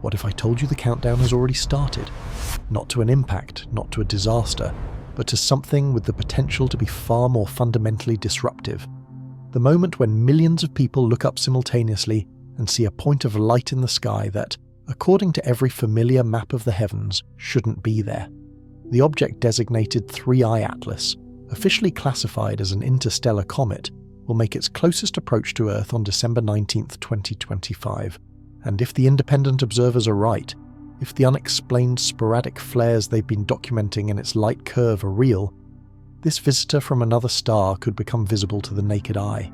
What if I told you the countdown has already started? Not to an impact, not to a disaster, but to something with the potential to be far more fundamentally disruptive. The moment when millions of people look up simultaneously and see a point of light in the sky that, according to every familiar map of the heavens, shouldn't be there. The object designated 3I Atlas, officially classified as an interstellar comet, will make its closest approach to Earth on December 19, 2025. And if the independent observers are right, if the unexplained sporadic flares they've been documenting in its light curve are real, this visitor from another star could become visible to the naked eye.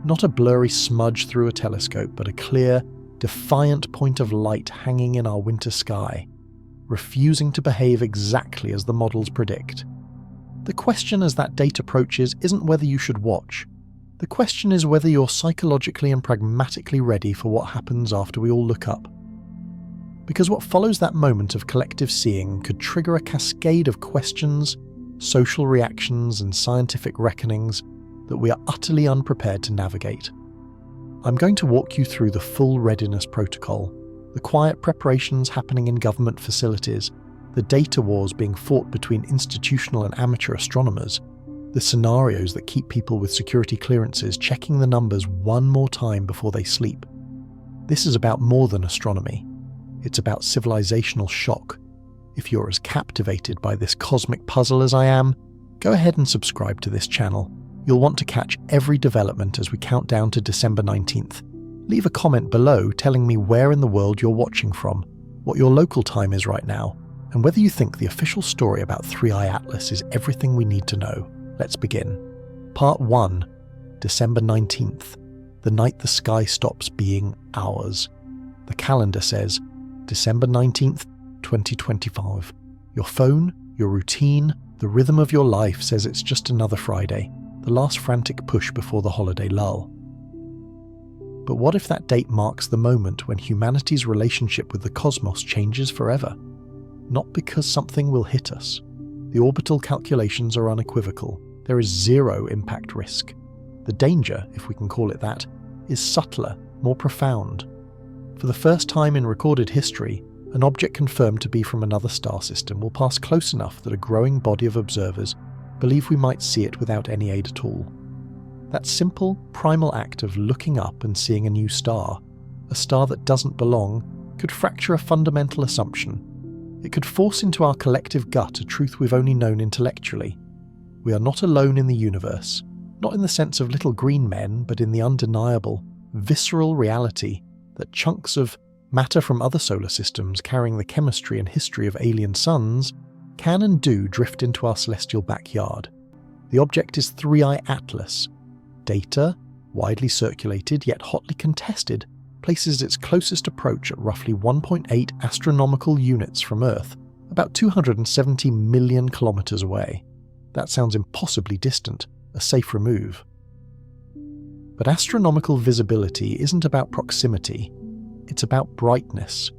Not a blurry smudge through a telescope, but a clear, defiant point of light hanging in our winter sky, refusing to behave exactly as the models predict. The question as that date approaches isn't whether you should watch. The question is whether you're psychologically and pragmatically ready for what happens after we all look up. Because what follows that moment of collective seeing could trigger a cascade of questions, social reactions, and scientific reckonings that we are utterly unprepared to navigate. I'm going to walk you through the full readiness protocol, the quiet preparations happening in government facilities, the data wars being fought between institutional and amateur astronomers, the scenarios that keep people with security clearances checking the numbers one more time before they sleep. This is about more than astronomy. It's about civilizational shock. If you're as captivated by this cosmic puzzle as I am, go ahead and subscribe to this channel. You'll want to catch every development as we count down to December 19th. Leave a comment below telling me where in the world you're watching from, what your local time is right now, and whether you think the official story about 3I Atlas is everything we need to know. Let's begin. Part 1. December 19th. The night the sky stops being ours. The calendar says December 19th, 2025. Your phone, your routine, the rhythm of your life says it's just another Friday, the last frantic push before the holiday lull. But what if that date marks the moment when humanity's relationship with the cosmos changes forever? Not because something will hit us. The orbital calculations are unequivocal. There is zero impact risk. The danger, if we can call it that, is subtler, more profound. For the first time in recorded history, an object confirmed to be from another star system will pass close enough that a growing body of observers believe we might see it without any aid at all. That simple, primal act of looking up and seeing a new star, a star that doesn't belong, could fracture a fundamental assumption. It could force into our collective gut a truth we've only known intellectually. We are not alone in the universe, not in the sense of little green men, but in the undeniable, visceral reality that chunks of matter from other solar systems carrying the chemistry and history of alien suns can and do drift into our celestial backyard. The object is 3I Atlas. Data, widely circulated yet hotly contested, places its closest approach at roughly 1.8 astronomical units from Earth, about 270 million kilometers away. That sounds impossibly distant, a safe remove. But astronomical visibility isn't about proximity, it's about brightness.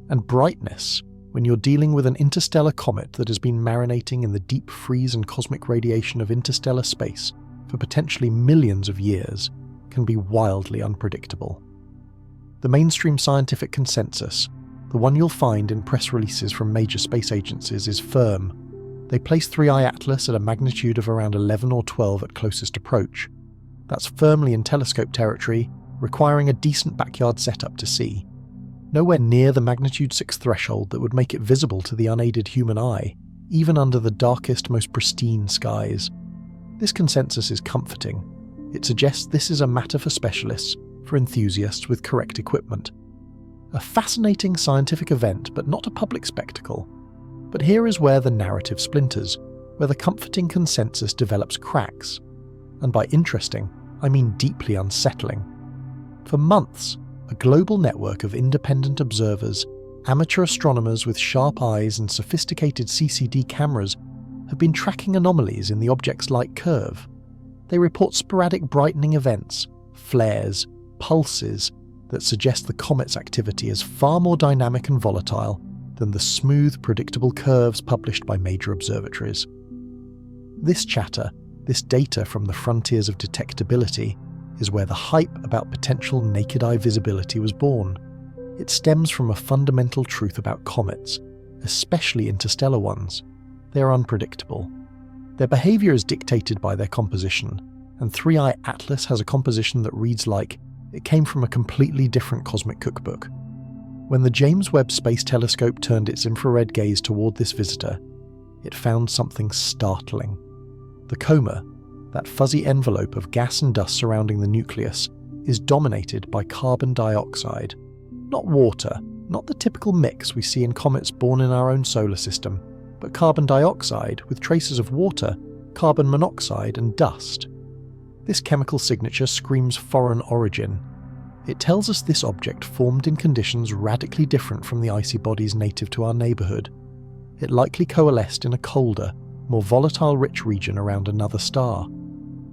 And brightness, when you're dealing with an interstellar comet that has been marinating in the deep freeze and cosmic radiation of interstellar space for potentially millions of years, can be wildly unpredictable. The mainstream scientific consensus, the one you'll find in press releases from major space agencies, is firm. They place 3I Atlas at a magnitude of around 11 or 12 at closest approach. That's firmly in telescope territory, requiring a decent backyard setup to see. Nowhere near the magnitude 6 threshold that would make it visible to the unaided human eye, even under the darkest, most pristine skies. This consensus is comforting. It suggests this is a matter for specialists, for enthusiasts with correct equipment. A fascinating scientific event, but not a public spectacle. But here is where the narrative splinters, where the comforting consensus develops cracks. And by interesting, I mean deeply unsettling. For months, a global network of independent observers, amateur astronomers with sharp eyes and sophisticated CCD cameras have been tracking anomalies in the object's light curve. They report sporadic brightening events, flares, pulses that suggest the comet's activity is far more dynamic and volatile than the smooth, predictable curves published by major observatories. This chatter, this data from the frontiers of detectability, is where the hype about potential naked-eye visibility was born. It stems from a fundamental truth about comets, especially interstellar ones. They are unpredictable. Their behaviour is dictated by their composition, and 3i Atlas has a composition that reads like it came from a completely different cosmic cookbook. When the James Webb Space Telescope turned its infrared gaze toward this visitor, it found something startling. The coma, that fuzzy envelope of gas and dust surrounding the nucleus, is dominated by carbon dioxide. Not water, not the typical mix we see in comets born in our own solar system, but carbon dioxide with traces of water, carbon monoxide and dust. This chemical signature screams foreign origin. It tells us this object formed in conditions radically different from the icy bodies native to our neighbourhood. It likely coalesced in a colder, more volatile-rich region around another star,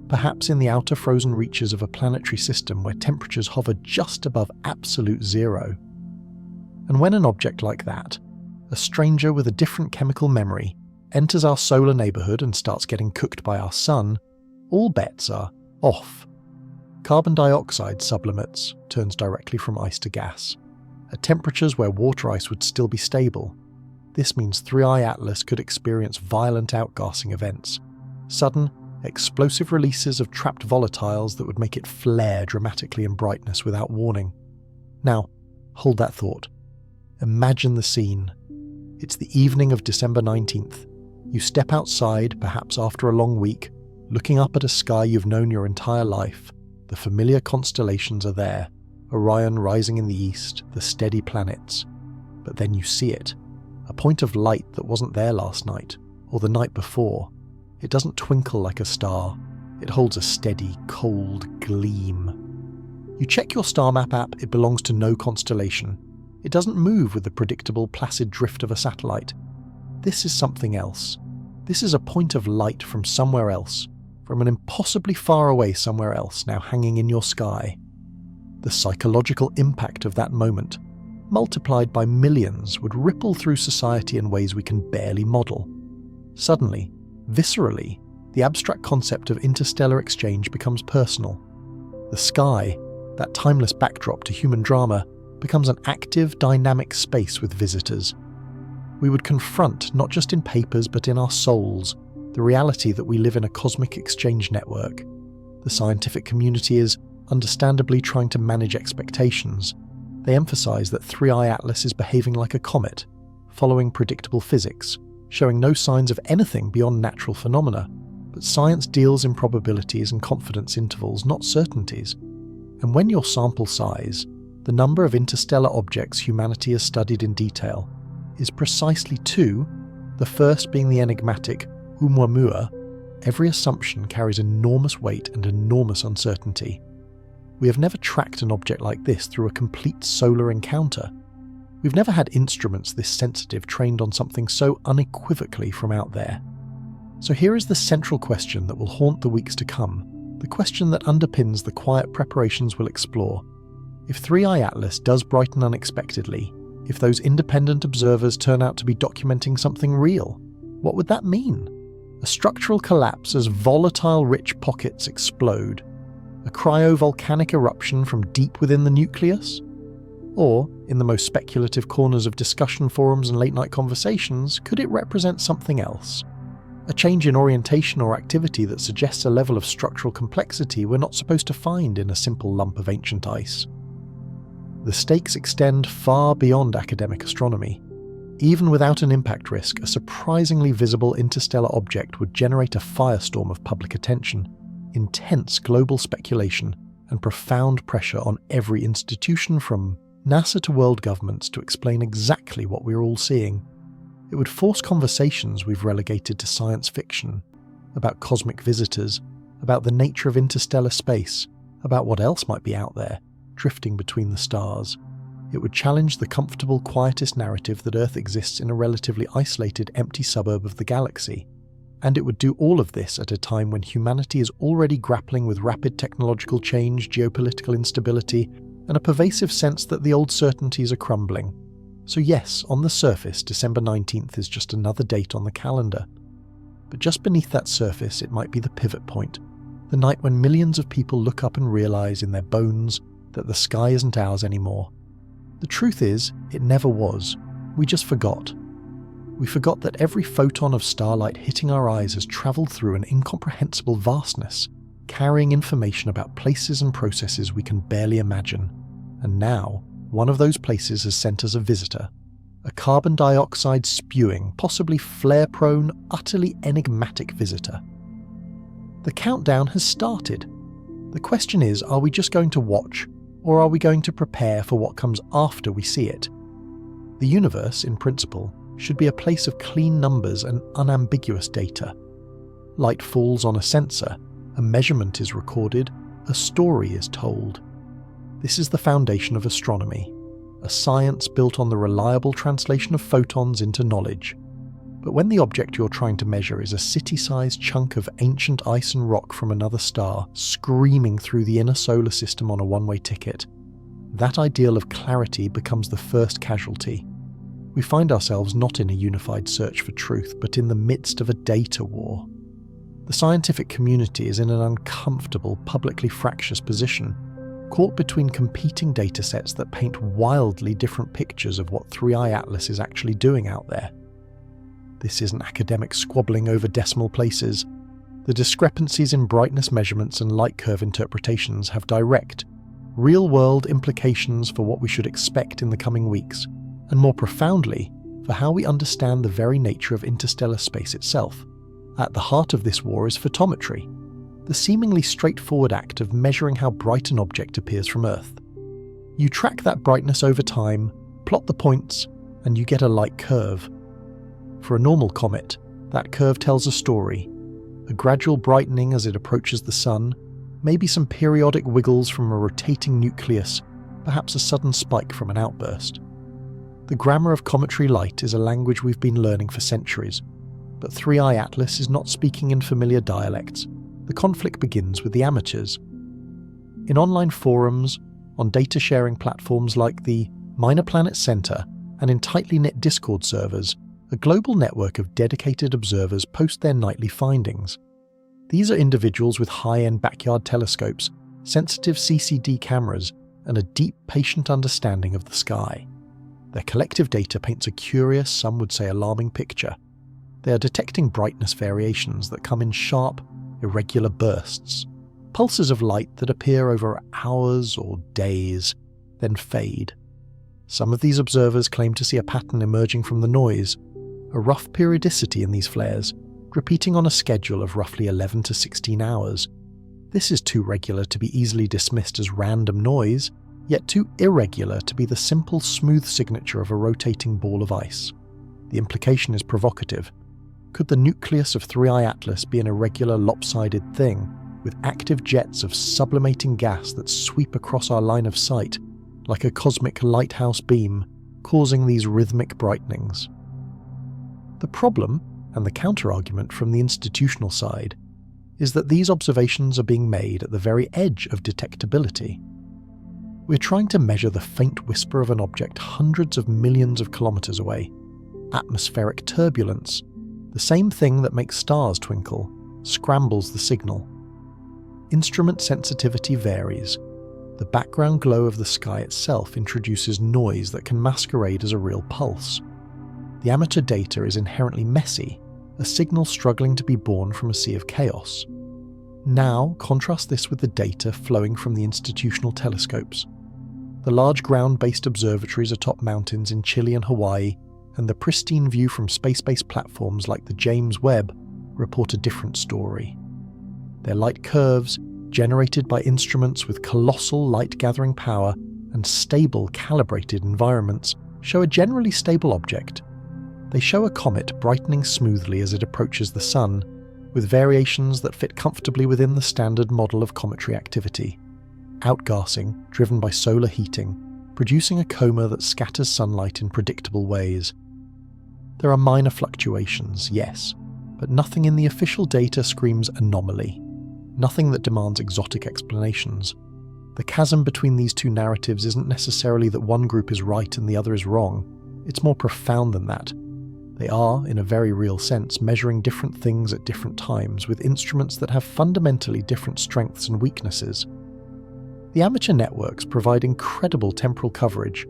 perhaps in the outer frozen reaches of a planetary system where temperatures hover just above absolute zero. And when an object like that, a stranger with a different chemical memory, enters our solar neighbourhood and starts getting cooked by our sun, all bets are off. Carbon dioxide sublimates, turns directly from ice to gas, at temperatures where water ice would still be stable. This means 3i Atlas could experience violent outgassing events, sudden, explosive releases of trapped volatiles that would make it flare dramatically in brightness without warning. Now, hold that thought. Imagine the scene. It's the evening of December 19th. You step outside, perhaps after a long week, looking up at a sky you've known your entire life. The familiar constellations are there, Orion rising in the east, the steady planets. But then you see it, a point of light that wasn't there last night, or the night before. It doesn't twinkle like a star. It holds a steady, cold gleam. You check your star map app, it belongs to no constellation. It doesn't move with the predictable, placid drift of a satellite. This is something else. This is a point of light from somewhere else, from an impossibly far away somewhere else now hanging in your sky. The psychological impact of that moment, multiplied by millions, would ripple through society in ways we can barely model. Suddenly, viscerally, the abstract concept of interstellar exchange becomes personal. The sky, that timeless backdrop to human drama, becomes an active, dynamic space with visitors. We would confront, not just in papers but in our souls, the reality that we live in a cosmic exchange network. The scientific community is, understandably, trying to manage expectations. They emphasize that 3i Atlas is behaving like a comet, following predictable physics, showing no signs of anything beyond natural phenomena, but science deals in probabilities and confidence intervals, not certainties. And when your sample size, the number of interstellar objects humanity has studied in detail, is precisely 2, the first being the enigmatic Oumuamua, every assumption carries enormous weight and enormous uncertainty. We have never tracked an object like this through a complete solar encounter. We've never had instruments this sensitive trained on something so unequivocally from out there. So here is the central question that will haunt the weeks to come, the question that underpins the quiet preparations we'll explore. If 3i Atlas does brighten unexpectedly, if those independent observers turn out to be documenting something real, what would that mean? A structural collapse as volatile-rich pockets explode? A cryovolcanic eruption from deep within the nucleus? Or, in the most speculative corners of discussion forums and late-night conversations, could it represent something else? A change in orientation or activity that suggests a level of structural complexity we're not supposed to find in a simple lump of ancient ice. The stakes extend far beyond academic astronomy. Even without an impact risk, a surprisingly visible interstellar object would generate a firestorm of public attention, intense global speculation, and profound pressure on every institution from NASA to world governments to explain exactly what we're all seeing. It would force conversations we've relegated to science fiction, about cosmic visitors, about the nature of interstellar space, about what else might be out there, drifting between the stars. It would challenge the comfortable, quietist narrative that Earth exists in a relatively isolated, empty suburb of the galaxy. And it would do all of this at a time when humanity is already grappling with rapid technological change, geopolitical instability, and a pervasive sense that the old certainties are crumbling. So yes, on the surface, December 19th is just another date on the calendar. But just beneath that surface, it might be the pivot point, the night when millions of people look up and realize in their bones that the sky isn't ours anymore. The truth is, it never was. We just forgot. We forgot that every photon of starlight hitting our eyes has travelled through an incomprehensible vastness, carrying information about places and processes we can barely imagine. And now, one of those places has sent us a visitor. A carbon dioxide spewing, possibly flare-prone, utterly enigmatic visitor. The countdown has started. The question is, are we just going to watch, or are we going to prepare for what comes after we see it? The universe, in principle, should be a place of clean numbers and unambiguous data. Light falls on a sensor, a measurement is recorded, a story is told. This is the foundation of astronomy, a science built on the reliable translation of photons into knowledge. But when the object you're trying to measure is a city-sized chunk of ancient ice and rock from another star screaming through the inner solar system on a one-way ticket, that ideal of clarity becomes the first casualty. We find ourselves not in a unified search for truth, but in the midst of a data war. The scientific community is in an uncomfortable, publicly fractious position, caught between competing datasets that paint wildly different pictures of what 3i Atlas is actually doing out there. This isn't academic squabbling over decimal places. The discrepancies in brightness measurements and light curve interpretations have direct, real-world implications for what we should expect in the coming weeks, and more profoundly, for how we understand the very nature of interstellar space itself. At the heart of this war is photometry, the seemingly straightforward act of measuring how bright an object appears from Earth. You track that brightness over time, plot the points, and you get a light curve. For a normal comet, that curve tells a story, a gradual brightening as it approaches the sun, maybe some periodic wiggles from a rotating nucleus, perhaps a sudden spike from an outburst. The grammar of cometary light is a language we've been learning for centuries, but 3i Atlas is not speaking in familiar dialects. The conflict begins with the amateurs. In online forums, on data-sharing platforms like the Minor Planet Center, and in tightly knit Discord servers, a global network of dedicated observers post their nightly findings. These are individuals with high-end backyard telescopes, sensitive CCD cameras, and a deep, patient understanding of the sky. Their collective data paints a curious, some would say alarming picture. They are detecting brightness variations that come in sharp, irregular bursts, pulses of light that appear over hours or days, then fade. Some of these observers claim to see a pattern emerging from the noise, a rough periodicity in these flares, repeating on a schedule of roughly 11 to 16 hours. This is too regular to be easily dismissed as random noise, yet too irregular to be the simple, smooth signature of a rotating ball of ice. The implication is provocative. Could the nucleus of 3i Atlas be an irregular, lopsided thing, with active jets of sublimating gas that sweep across our line of sight, like a cosmic lighthouse beam, causing these rhythmic brightenings? The problem, and the counter-argument from the institutional side, is that these observations are being made at the very edge of detectability. We're trying to measure the faint whisper of an object hundreds of millions of kilometers away. Atmospheric turbulence, the same thing that makes stars twinkle, scrambles the signal. Instrument sensitivity varies. The background glow of the sky itself introduces noise that can masquerade as a real pulse. The amateur data is inherently messy, a signal struggling to be born from a sea of chaos. Now, contrast this with the data flowing from the institutional telescopes. The large ground-based observatories atop mountains in Chile and Hawaii, and the pristine view from space-based platforms like the James Webb, report a different story. Their light curves, generated by instruments with colossal light-gathering power and stable, calibrated environments, show a generally stable object. They show a comet brightening smoothly as it approaches the sun, with variations that fit comfortably within the standard model of cometary activity. Outgassing, driven by solar heating, producing a coma that scatters sunlight in predictable ways. There are minor fluctuations, yes, but nothing in the official data screams anomaly. Nothing that demands exotic explanations. The chasm between these two narratives isn't necessarily that one group is right and the other is wrong. It's more profound than that. They are, in a very real sense, measuring different things at different times with instruments that have fundamentally different strengths and weaknesses. The amateur networks provide incredible temporal coverage,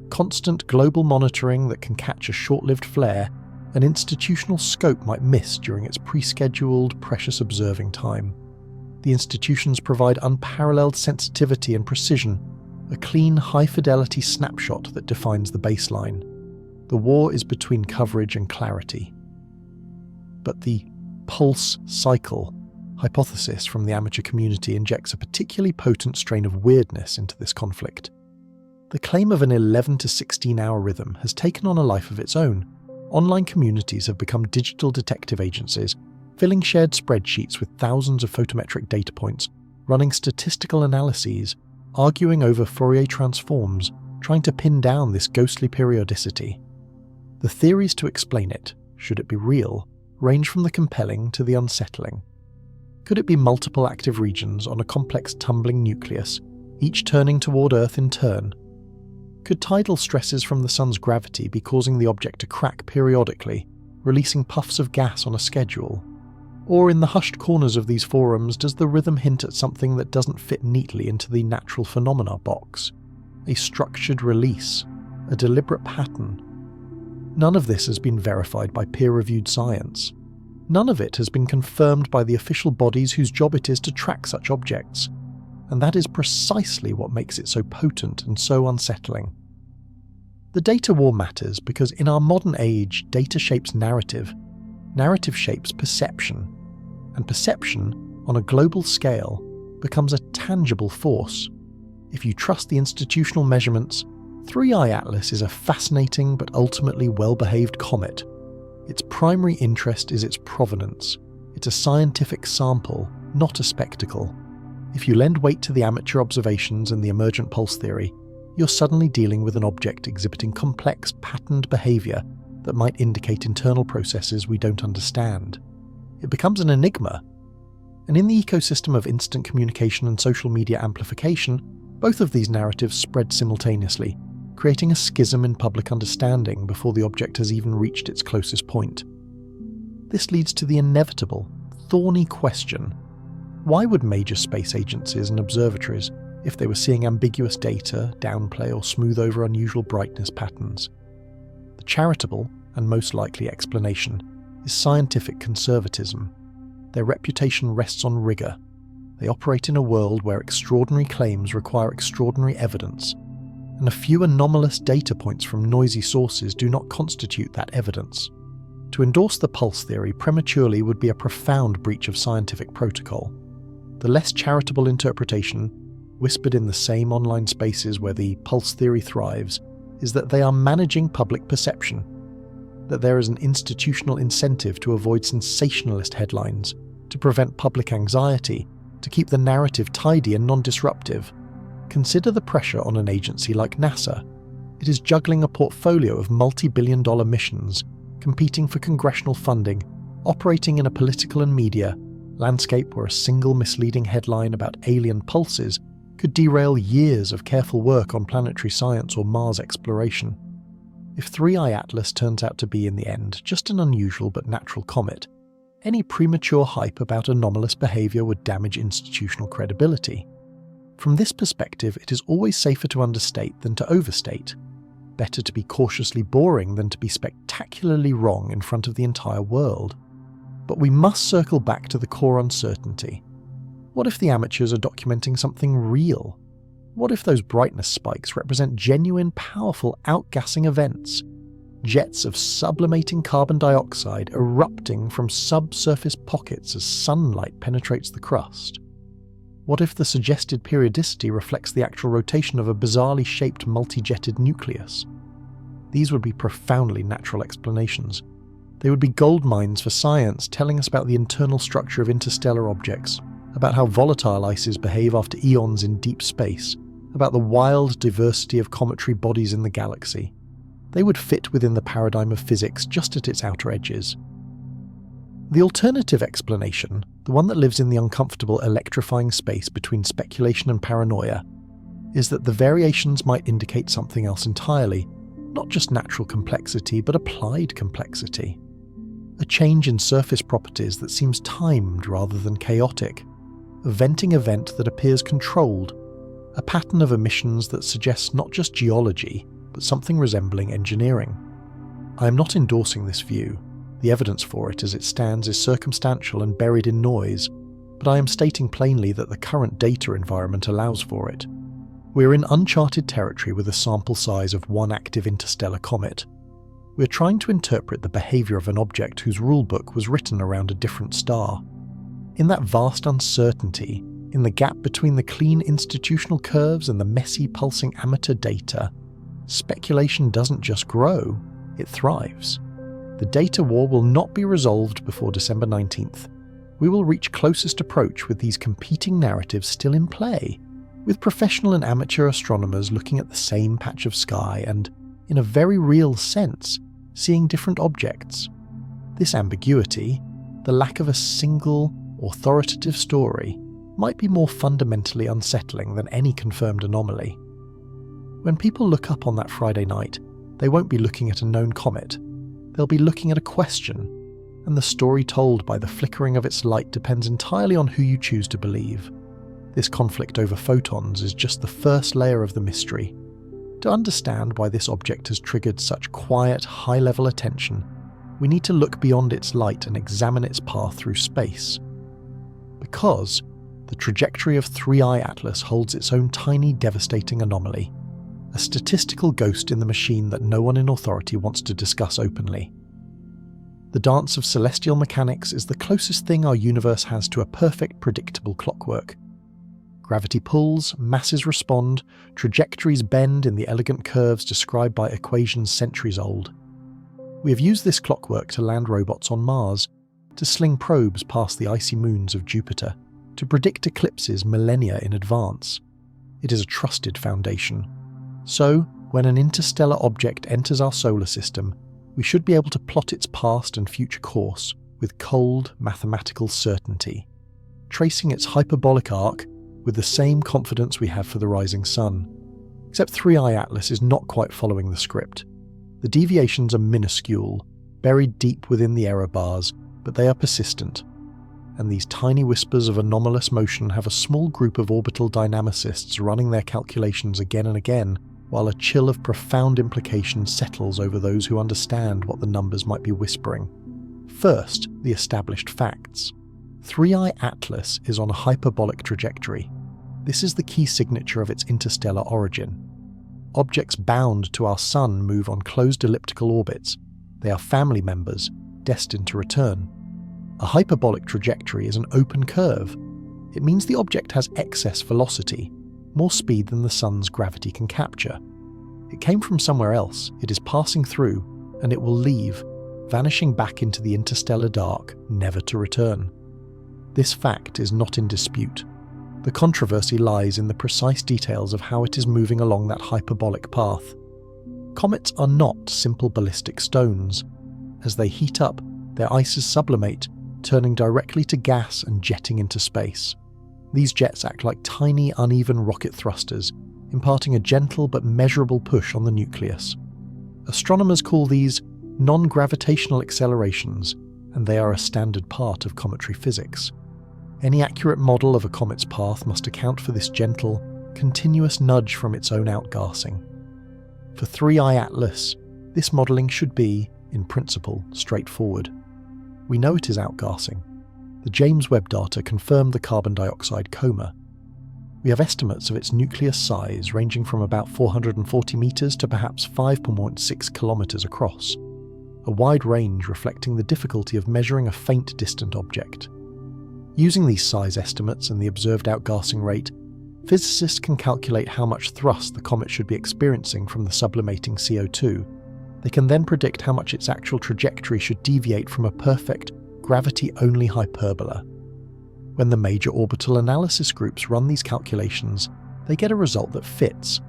constant global monitoring that can catch a short-lived flare, an institutional scope might miss during its pre-scheduled, precious observing time. The institutions provide unparalleled sensitivity and precision, a clean, high-fidelity snapshot that defines the baseline. The war is between coverage and clarity. But the pulse cycle hypothesis from the amateur community injects a particularly potent strain of weirdness into this conflict. The claim of an 11 to 16-hour rhythm has taken on a life of its own. Online communities have become digital detective agencies, filling shared spreadsheets with thousands of photometric data points, running statistical analyses, arguing over Fourier transforms, trying to pin down this ghostly periodicity. The theories to explain it, should it be real, range from the compelling to the unsettling. Could it be multiple active regions on a complex tumbling nucleus, each turning toward Earth in turn? Could tidal stresses from the sun's gravity be causing the object to crack periodically, releasing puffs of gas on a schedule? Or in the hushed corners of these forums, does the rhythm hint at something that doesn't fit neatly into the natural phenomena box? A structured release, a deliberate pattern. None of this has been verified by peer-reviewed science. None of it has been confirmed by the official bodies whose job it is to track such objects. And that is precisely what makes it so potent and so unsettling. The data war matters because in our modern age, data shapes narrative. Narrative shapes perception. And perception, on a global scale, becomes a tangible force. If you trust the institutional measurements, 3i Atlas is a fascinating but ultimately well-behaved comet. Its primary interest is its provenance. It's a scientific sample, not a spectacle. If you lend weight to the amateur observations and the emergent pulse theory, you're suddenly dealing with an object exhibiting complex, patterned behaviour that might indicate internal processes we don't understand. It becomes an enigma. And in the ecosystem of instant communication and social media amplification, both of these narratives spread simultaneously, creating a schism in public understanding before the object has even reached its closest point. This leads to the inevitable, thorny question: why would major space agencies and observatories, if they were seeing ambiguous data, downplay or smooth over unusual brightness patterns? The charitable, and most likely explanation, is scientific conservatism. Their reputation rests on rigour. They operate in a world where extraordinary claims require extraordinary evidence, and a few anomalous data points from noisy sources do not constitute that evidence. To endorse the pulse theory prematurely would be a profound breach of scientific protocol. The less charitable interpretation, whispered in the same online spaces where the pulse theory thrives, is that they are managing public perception, that there is an institutional incentive to avoid sensationalist headlines, to prevent public anxiety, to keep the narrative tidy and non-disruptive. Consider the pressure on an agency like NASA. It is juggling a portfolio of multi-billion-dollar missions, competing for congressional funding, operating in a political and media landscape where a single misleading headline about alien pulses could derail years of careful work on planetary science or Mars exploration. If 3i Atlas turns out to be, in the end, just an unusual but natural comet, any premature hype about anomalous behaviour would damage institutional credibility. From this perspective, it is always safer to understate than to overstate. Better to be cautiously boring than to be spectacularly wrong in front of the entire world. But we must circle back to the core uncertainty. What if the amateurs are documenting something real? What if those brightness spikes represent genuine, powerful outgassing events? Jets of sublimating carbon dioxide erupting from subsurface pockets as sunlight penetrates the crust? What if the suggested periodicity reflects the actual rotation of a bizarrely shaped multi-jetted nucleus? These would be profoundly natural explanations. They would be gold mines for science, telling us about the internal structure of interstellar objects, about how volatile ices behave after eons in deep space, about the wild diversity of cometary bodies in the galaxy. They would fit within the paradigm of physics just at its outer edges. The alternative explanation, the one that lives in the uncomfortable electrifying space between speculation and paranoia, is that the variations might indicate something else entirely, not just natural complexity, but applied complexity. A change in surface properties that seems timed rather than chaotic, a venting event that appears controlled, a pattern of emissions that suggests not just geology, but but something resembling engineering. I am not endorsing this view. The evidence for it as it stands is circumstantial and buried in noise, but I am stating plainly that the current data environment allows for it. We're in uncharted territory with a sample size of one active interstellar comet. We're trying to interpret the behaviour of an object whose rulebook was written around a different star. In that vast uncertainty, in the gap between the clean institutional curves and the messy pulsing amateur data, speculation doesn't just grow, it thrives. The data war will not be resolved before December 19th. We will reach closest approach with these competing narratives still in play, with professional and amateur astronomers looking at the same patch of sky and, in a very real sense, seeing different objects. This ambiguity, the lack of a single, authoritative story, might be more fundamentally unsettling than any confirmed anomaly. When people look up on that Friday night, they won't be looking at a known comet. They'll be looking at a question, and the story told by the flickering of its light depends entirely on who you choose to believe. This conflict over photons is just the first layer of the mystery. To understand why this object has triggered such quiet, high-level attention, we need to look beyond its light and examine its path through space. Because the trajectory of 3I Atlas holds its own tiny, devastating anomaly, a statistical ghost in the machine that no one in authority wants to discuss openly. The dance of celestial mechanics is the closest thing our universe has to a perfect, predictable clockwork. Gravity pulls, masses respond, trajectories bend in the elegant curves described by equations centuries old. We have used this clockwork to land robots on Mars, to sling probes past the icy moons of Jupiter, to predict eclipses millennia in advance. It is a trusted foundation. So, when an interstellar object enters our solar system, we should be able to plot its past and future course with cold, mathematical certainty, tracing its hyperbolic arc with the same confidence we have for the rising sun. Except 3I Atlas is not quite following the script. The deviations are minuscule, buried deep within the error bars, but they are persistent. And these tiny whispers of anomalous motion have a small group of orbital dynamicists running their calculations again and again, while a chill of profound implication settles over those who understand what the numbers might be whispering. First, the established facts. 3I Atlas is on a hyperbolic trajectory. This is the key signature of its interstellar origin. Objects bound to our Sun move on closed elliptical orbits. They are family members, destined to return. A hyperbolic trajectory is an open curve. It means the object has excess velocity, more speed than the Sun's gravity can capture. It came from somewhere else, it is passing through, and it will leave, vanishing back into the interstellar dark, never to return. This fact is not in dispute. The controversy lies in the precise details of how it is moving along that hyperbolic path. Comets are not simple ballistic stones. As they heat up, their ices sublimate, turning directly to gas and jetting into space. These jets act like tiny, uneven rocket thrusters, imparting a gentle but measurable push on the nucleus. Astronomers call these non-gravitational accelerations, and they are a standard part of cometary physics. Any accurate model of a comet's path must account for this gentle, continuous nudge from its own outgassing. For 3I Atlas, this modelling should be, in principle, straightforward. We know it is outgassing. The James Webb data confirmed the carbon dioxide coma. We have estimates of its nucleus size ranging from about 440 metres to perhaps 5.6 kilometres across, a wide range reflecting the difficulty of measuring a faint distant object. Using these size estimates and the observed outgassing rate, physicists can calculate how much thrust the comet should be experiencing from the sublimating CO2. They can then predict how much its actual trajectory should deviate from a perfect, gravity-only hyperbola. When the major orbital analysis groups run these calculations, they get a result that fits.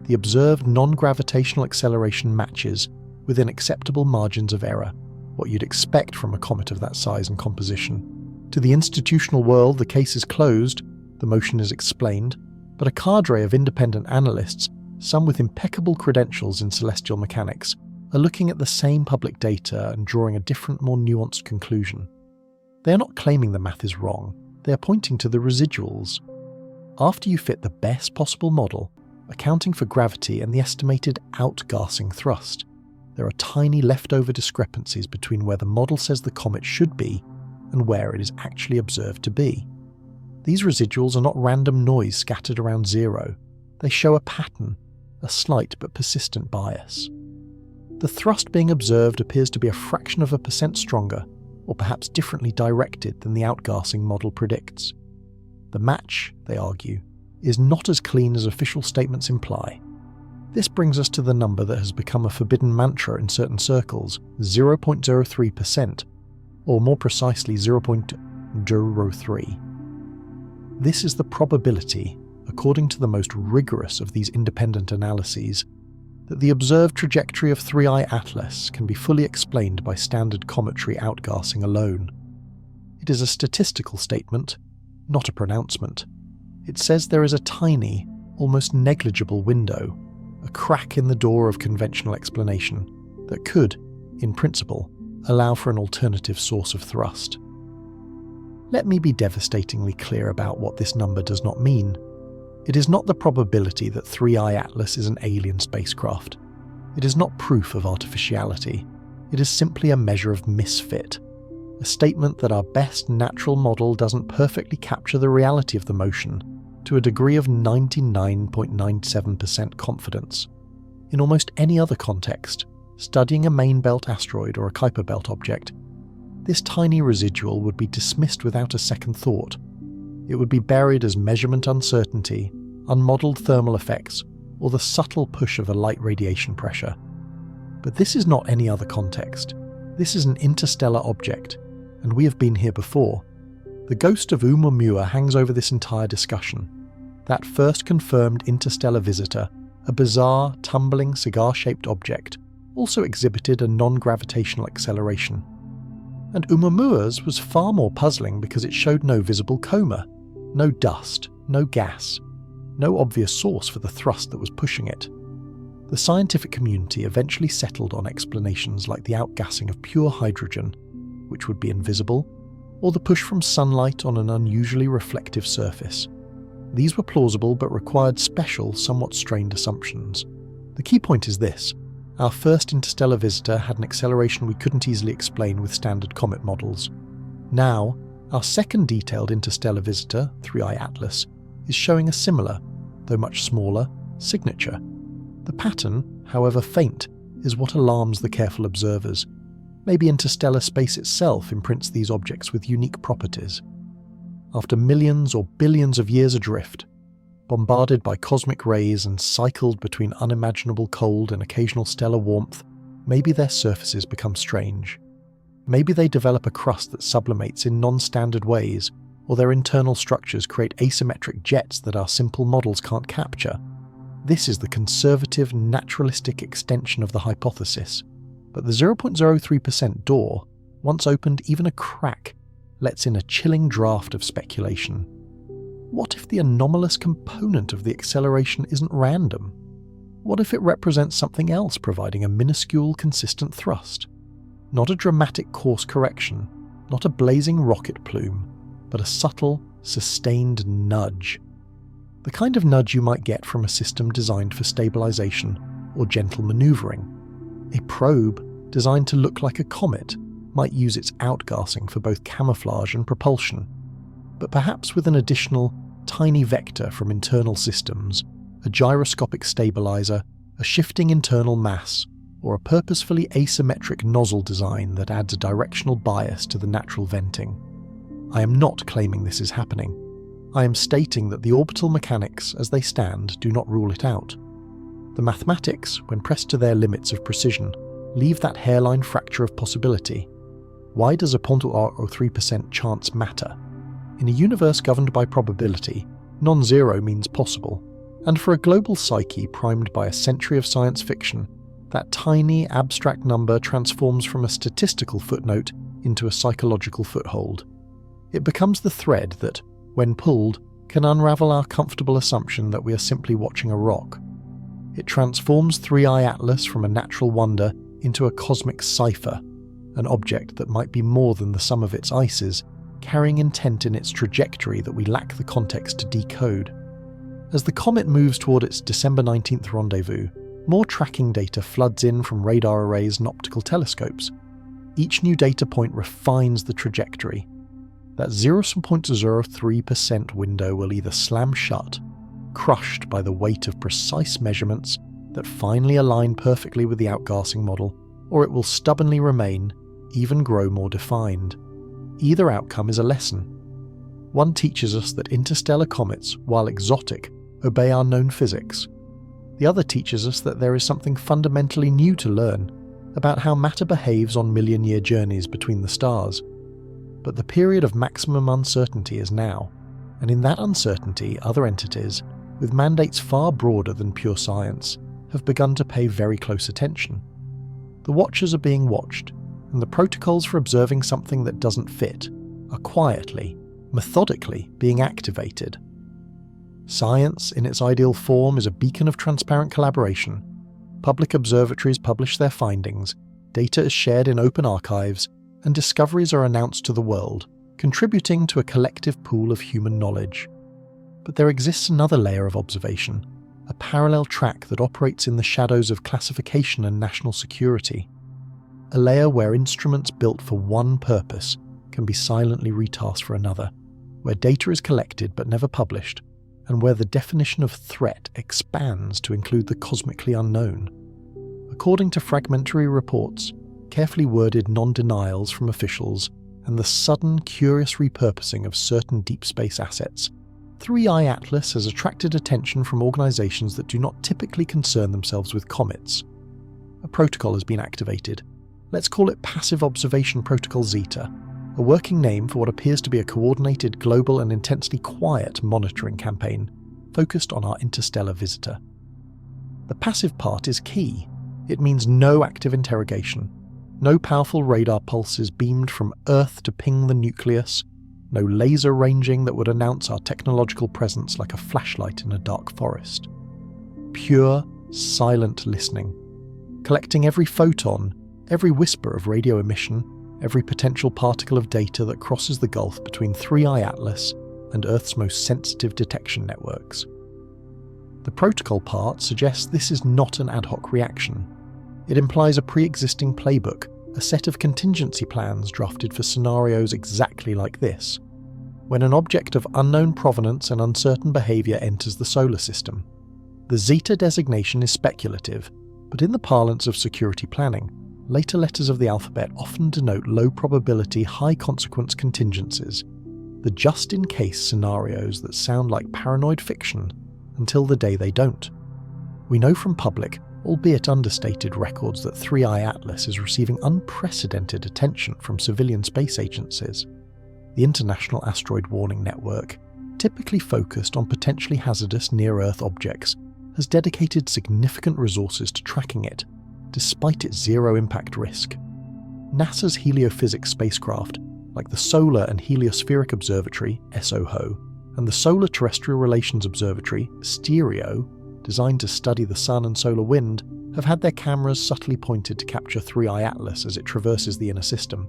The observed non-gravitational acceleration matches, within acceptable margins of error, what you'd expect from a comet of that size and composition. To the institutional world, the case is closed, the motion is explained, but a cadre of independent analysts, some with impeccable credentials in celestial mechanics, are looking at the same public data and drawing a different, more nuanced conclusion. They are not claiming the math is wrong, they are pointing to the residuals. After you fit the best possible model, accounting for gravity and the estimated outgassing thrust, there are tiny leftover discrepancies between where the model says the comet should be and where it is actually observed to be. These residuals are not random noise scattered around zero. They show a pattern, a slight but persistent bias. The thrust being observed appears to be a fraction of a percent stronger, or perhaps differently directed than the outgassing model predicts. The match, they argue, is not as clean as official statements imply. This brings us to the number that has become a forbidden mantra in certain circles, 0.03%, or more precisely 0.03. This is the probability, according to the most rigorous of these independent analyses, that the observed trajectory of 3I Atlas can be fully explained by standard cometary outgassing alone. It is a statistical statement, not a pronouncement. It says there is a tiny, almost negligible window, a crack in the door of conventional explanation, that could, in principle, allow for an alternative source of thrust. Let me be devastatingly clear about what this number does not mean. It is not the probability that 3I Atlas is an alien spacecraft. It is not proof of artificiality. It is simply a measure of misfit, a statement that our best natural model doesn't perfectly capture the reality of the motion to a degree of 99.97% confidence. In almost any other context, studying a main belt asteroid or a Kuiper belt object, this tiny residual would be dismissed without a second thought. It would be buried as measurement uncertainty, unmodelled thermal effects, or the subtle push of a light radiation pressure. But this is not any other context. This is an interstellar object, and we have been here before. The ghost of Oumuamua hangs over this entire discussion. That first confirmed interstellar visitor, a bizarre, tumbling, cigar-shaped object, also exhibited a non-gravitational acceleration. And Oumuamua's was far more puzzling because it showed no visible coma, no dust, no gas, no obvious source for the thrust that was pushing it. The scientific community eventually settled on explanations like the outgassing of pure hydrogen, which would be invisible, or the push from sunlight on an unusually reflective surface. These were plausible but required special, somewhat strained assumptions. The key point is this: our first interstellar visitor had an acceleration we couldn't easily explain with standard comet models. Now, our second detailed interstellar visitor, 3I Atlas, is showing a similar, though much smaller, signature. The pattern, however faint, is what alarms the careful observers. Maybe interstellar space itself imprints these objects with unique properties. After millions or billions of years adrift, bombarded by cosmic rays and cycled between unimaginable cold and occasional stellar warmth, maybe their surfaces become strange. Maybe they develop a crust that sublimates in non-standard ways, or their internal structures create asymmetric jets that our simple models can't capture. This is the conservative, naturalistic extension of the hypothesis. But the 0.03% door, once opened even a crack, lets in a chilling draft of speculation. What if the anomalous component of the acceleration isn't random? What if it represents something else providing a minuscule, consistent thrust? Not a dramatic course correction, not a blazing rocket plume, but a subtle, sustained nudge. The kind of nudge you might get from a system designed for stabilization or gentle maneuvering. A probe, designed to look like a comet, might use its outgassing for both camouflage and propulsion, but perhaps with an additional, tiny vector from internal systems, a gyroscopic stabilizer, a shifting internal mass, or a purposefully asymmetric nozzle design that adds a directional bias to the natural venting. I am not claiming this is happening. I am stating that the orbital mechanics, as they stand, do not rule it out. The mathematics, when pressed to their limits of precision, leave that hairline fracture of possibility. Why does a 0.03% chance matter? In a universe governed by probability, non-zero means possible, and for a global psyche primed by a century of science fiction, that tiny, abstract number transforms from a statistical footnote into a psychological foothold. It becomes the thread that, when pulled, can unravel our comfortable assumption that we are simply watching a rock. It transforms 3I Atlas from a natural wonder into a cosmic cipher, an object that might be more than the sum of its ices, carrying intent in its trajectory that we lack the context to decode. As the comet moves toward its December 19th rendezvous, more tracking data floods in from radar arrays and optical telescopes. Each new data point refines the trajectory. That 0.03% window will either slam shut, crushed by the weight of precise measurements that finally align perfectly with the outgassing model, or it will stubbornly remain, even grow more defined. Either outcome is a lesson. One teaches us that interstellar comets, while exotic, obey our known physics. The other teaches us that there is something fundamentally new to learn about how matter behaves on million-year journeys between the stars. But the period of maximum uncertainty is now, and in that uncertainty, other entities, with mandates far broader than pure science, have begun to pay very close attention. The watchers are being watched, and the protocols for observing something that doesn't fit are quietly, methodically being activated. Science, in its ideal form, is a beacon of transparent collaboration. Public observatories publish their findings, data is shared in open archives, and discoveries are announced to the world, contributing to a collective pool of human knowledge. But there exists another layer of observation, a parallel track that operates in the shadows of classification and national security. A layer where instruments built for one purpose can be silently retasked for another, where data is collected but never published, and where the definition of threat expands to include the cosmically unknown. According to fragmentary reports, carefully worded non-denials from officials, and the sudden, curious repurposing of certain deep space assets, 3i Atlas has attracted attention from organisations that do not typically concern themselves with comets. A protocol has been activated. Let's call it Passive Observation Protocol Zeta, a working name for what appears to be a coordinated, global and intensely quiet monitoring campaign focused on our interstellar visitor. The passive part is key. It means no active interrogation, no powerful radar pulses beamed from Earth to ping the nucleus, no laser ranging that would announce our technological presence like a flashlight in a dark forest. Pure, silent listening, collecting every photon, every whisper of radio emission, every potential particle of data that crosses the gulf between 3i Atlas and Earth's most sensitive detection networks. The protocol part suggests this is not an ad hoc reaction. It implies a pre-existing playbook, a set of contingency plans drafted for scenarios exactly like this. When an object of unknown provenance and uncertain behaviour enters the solar system. The Zeta designation is speculative, but in the parlance of security planning, later letters of the alphabet often denote low-probability, high-consequence contingencies, the just-in-case scenarios that sound like paranoid fiction until the day they don't. We know from public, albeit understated, records that 3i Atlas is receiving unprecedented attention from civilian space agencies. The International Asteroid Warning Network, typically focused on potentially hazardous near-Earth objects, has dedicated significant resources to tracking it, despite its zero-impact risk. NASA's heliophysics spacecraft, like the Solar and Heliospheric Observatory, SOHO, and the Solar Terrestrial Relations Observatory, STEREO, designed to study the sun and solar wind, have had their cameras subtly pointed to capture 3i Atlas as it traverses the inner system.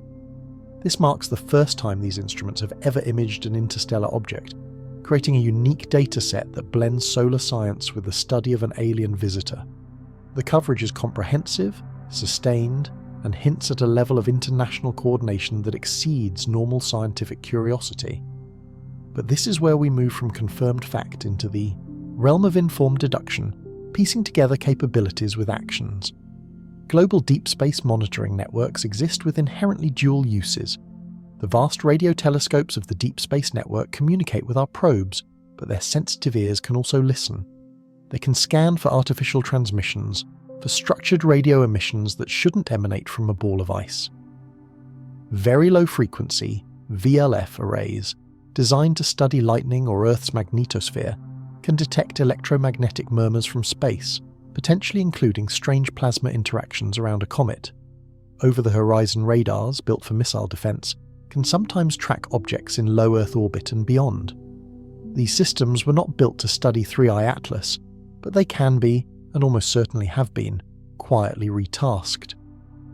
This marks the first time these instruments have ever imaged an interstellar object, creating a unique dataset that blends solar science with the study of an alien visitor. The coverage is comprehensive, sustained, and hints at a level of international coordination that exceeds normal scientific curiosity. But this is where we move from confirmed fact into the realm of informed deduction, piecing together capabilities with actions. Global deep space monitoring networks exist with inherently dual uses. The vast radio telescopes of the Deep Space Network communicate with our probes, but their sensitive ears can also listen. They can scan for artificial transmissions, for structured radio emissions that shouldn't emanate from a ball of ice. Very low frequency, VLF arrays, designed to study lightning or Earth's magnetosphere, can detect electromagnetic murmurs from space, potentially including strange plasma interactions around a comet. Over-the-horizon radars, built for missile defense, can sometimes track objects in low Earth orbit and beyond. These systems were not built to study 3i Atlas, but they can be, and almost certainly have been, quietly retasked.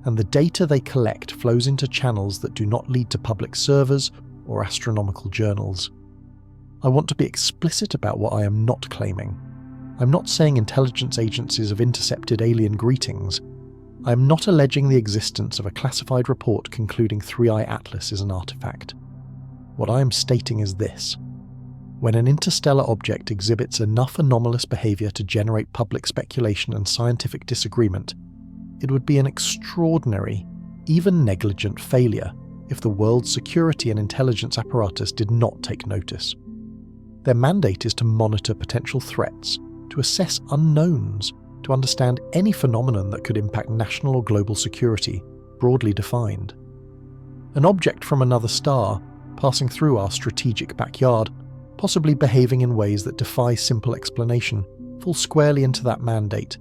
And the data they collect flows into channels that do not lead to public servers or astronomical journals. I want to be explicit about what I am not claiming. I'm not saying intelligence agencies have intercepted alien greetings. I am not alleging the existence of a classified report concluding 3i Atlas is an artifact. What I am stating is this. When an interstellar object exhibits enough anomalous behaviour to generate public speculation and scientific disagreement, it would be an extraordinary, even negligent failure if the world's security and intelligence apparatus did not take notice. Their mandate is to monitor potential threats, to assess unknowns, to understand any phenomenon that could impact national or global security, broadly defined. An object from another star, passing through our strategic backyard, possibly behaving in ways that defy simple explanation, falls squarely into that mandate.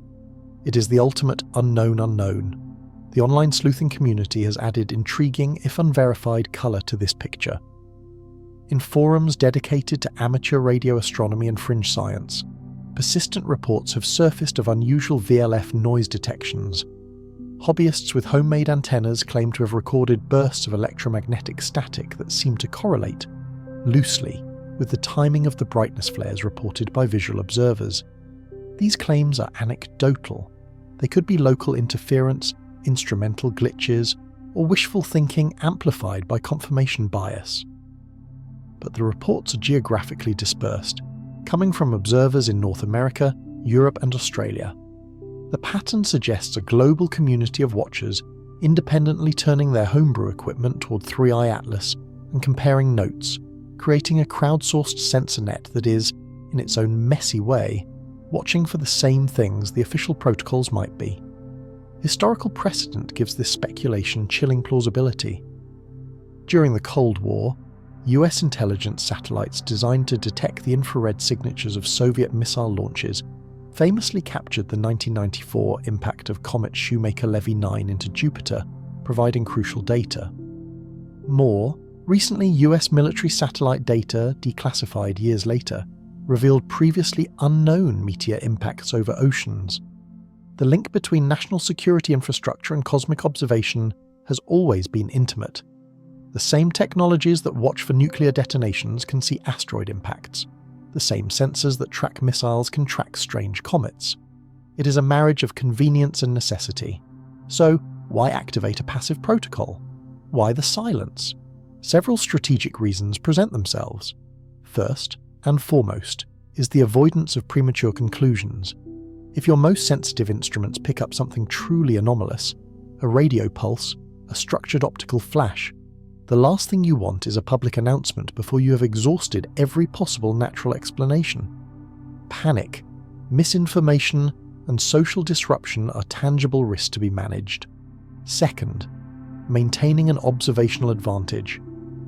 It is the ultimate unknown unknown. The online sleuthing community has added intriguing, if unverified, colour to this picture. In forums dedicated to amateur radio astronomy and fringe science, persistent reports have surfaced of unusual VLF noise detections. Hobbyists with homemade antennas claim to have recorded bursts of electromagnetic static that seem to correlate, loosely, with the timing of the brightness flares reported by visual observers. These claims are anecdotal. They could be local interference, instrumental glitches, or wishful thinking amplified by confirmation bias. But the reports are geographically dispersed, coming from observers in North America, Europe and Australia. The pattern suggests a global community of watchers independently turning their homebrew equipment toward 3i Atlas and comparing notes, creating a crowdsourced sensor net that is, in its own messy way, watching for the same things the official protocols might be. Historical precedent gives this speculation chilling plausibility. During the Cold War, US intelligence satellites designed to detect the infrared signatures of Soviet missile launches famously captured the 1994 impact of comet Shoemaker-Levy 9 into Jupiter, providing crucial data. More recently, US military satellite data, declassified years later, revealed previously unknown meteor impacts over oceans. The link between national security infrastructure and cosmic observation has always been intimate. The same technologies that watch for nuclear detonations can see asteroid impacts. The same sensors that track missiles can track strange comets. It is a marriage of convenience and necessity. So, why activate a passive protocol? Why the silence? Several strategic reasons present themselves. First, and foremost, is the avoidance of premature conclusions. If your most sensitive instruments pick up something truly anomalous, a radio pulse, a structured optical flash, the last thing you want is a public announcement before you have exhausted every possible natural explanation. Panic, misinformation, and social disruption are tangible risks to be managed. Second, maintaining an observational advantage.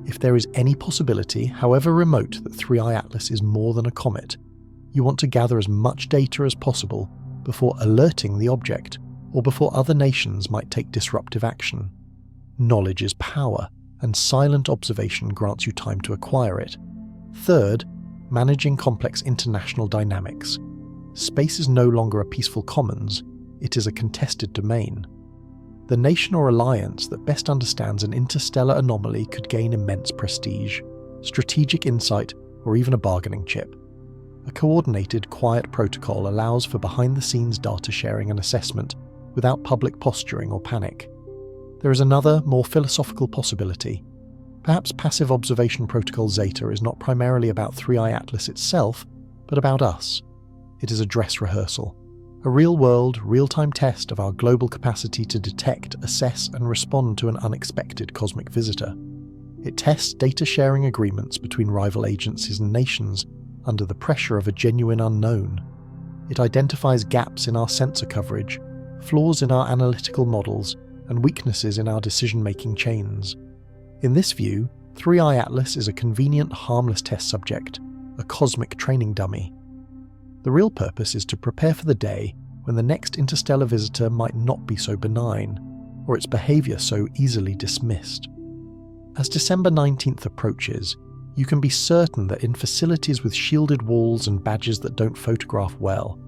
If there is any possibility, however remote, that 3i Atlas is more than a comet, you want to gather as much data as possible before alerting the object, or before other nations might take disruptive action. Knowledge is power, and silent observation grants you time to acquire it. Third, managing complex international dynamics. Space is no longer a peaceful commons, it is a contested domain. The nation or alliance that best understands an interstellar anomaly could gain immense prestige, strategic insight, or even a bargaining chip. A coordinated, quiet protocol allows for behind-the-scenes data sharing and assessment without public posturing or panic. There is another, more philosophical possibility. Perhaps passive observation protocol Zeta is not primarily about 3i Atlas itself, but about us. It is a dress rehearsal, a real-world, real-time test of our global capacity to detect, assess, and respond to an unexpected cosmic visitor. It tests data-sharing agreements between rival agencies and nations under the pressure of a genuine unknown. It identifies gaps in our sensor coverage, flaws in our analytical models, and weaknesses in our decision-making chains. In this view, 3i Atlas is a convenient, harmless test subject, a cosmic training dummy. The real purpose is to prepare for the day when the next interstellar visitor might not be so benign, or its behaviour so easily dismissed. As December 19th approaches, you can be certain that in facilities with shielded walls and badges that don't photograph well,